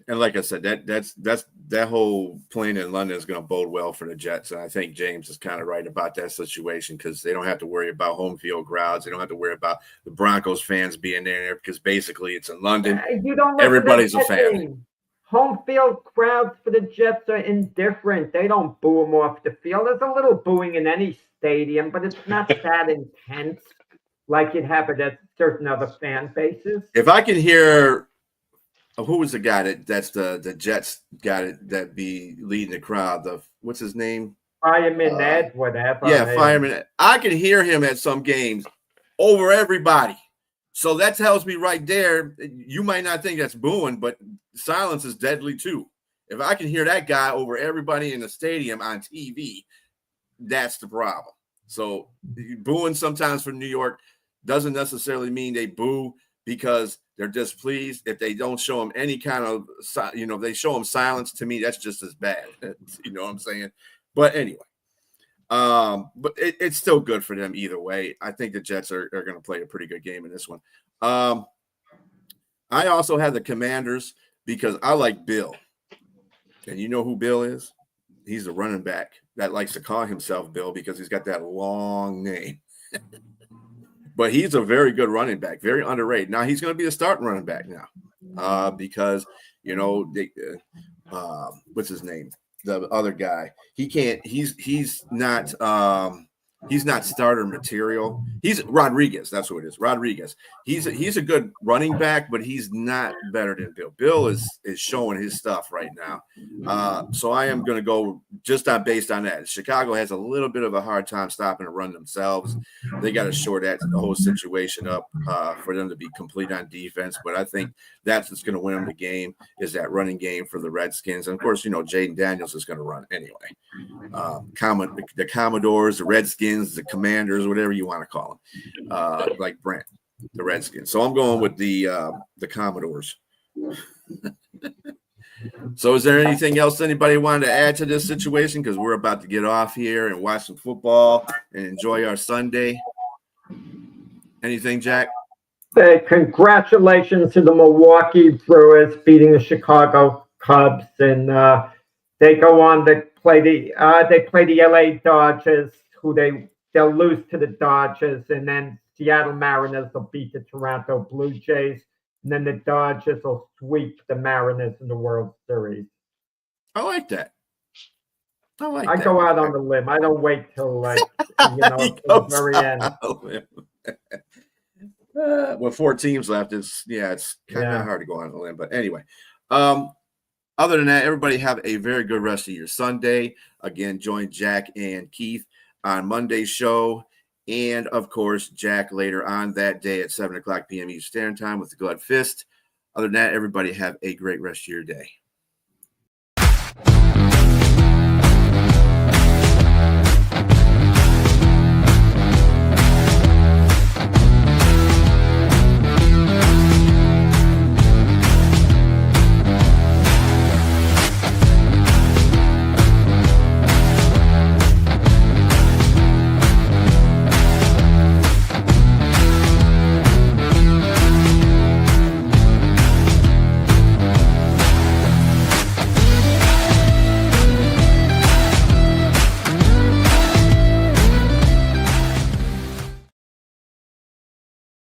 and like I said, that whole plane in London is going to bode well for the Jets, and I think James is kind of right about that situation because they don't have to worry about home field crowds. They don't have to worry about the Broncos fans being there because basically it's in London. Everybody's a fan. Home field crowds for the Jets are indifferent. They don't boo them off the field. There's a little booing in any stadium, but it's not that intense like you'd have it at certain other fan bases. If I can hear, who was the guy that's the Jets guy that be leading the crowd? What's his name? Fireman Ed, whatever. Yeah, Fireman Ed. I can hear him at some games over everybody. So that tells me right there, you might not think that's booing, but silence is deadly too. If I can hear that guy over everybody in the stadium on TV, that's the problem. So booing sometimes from New York doesn't necessarily mean they boo because they're displeased. If they don't show them any kind of, if they show them silence, to me, that's just as bad. You know what I'm saying? But anyway. But it's still good for them either way. I think the Jets are going to play a pretty good game in this one. I also have the Commanders because I like Bill. And you know who Bill is? He's the running back that likes to call himself Bill because he's got that long name. But he's a very good running back, very underrated. Now he's going to be a starting running back now because, what's his name? The other guy, he can't. He's not starter material. He's Rodriguez. That's who it is. Rodriguez. He's a good running back, but he's not better than Bill. Bill is showing his stuff right now. So I am going to go just based on that. Chicago has a little bit of a hard time stopping the run themselves. They got to shore the whole situation up for them to be complete on defense. But I think that's what's going to win them the game is that running game for the Redskins. And of course, Jaden Daniels is going to run anyway. The Commodores, the Redskins, the Commanders, whatever you want to call them, like Brent, the Redskins. So I'm going with the Commodores. So is there anything else anybody wanted to add to this situation? Because we're about to get off here and watch some football and enjoy our Sunday. Anything, Jack? Hey, congratulations to the Milwaukee Brewers beating the Chicago Cubs, and they go on to play the LA Dodgers, who they'll lose to the Dodgers, and then Seattle Mariners will beat the Toronto Blue Jays, and then the Dodgers will sweep the Mariners in the World Series. I like that. I go out on the limb. I don't wait till the very end. With 4 teams left, it's kind of hard to go on the limb. But anyway, other than that, everybody have a very good rest of your Sunday. Again, join Jack and Keith on Monday's show. And, of course, Jack later on that day at 7 o'clock p.m. Eastern Standard Time with the Glad Fist. Other than that, everybody have a great rest of your day.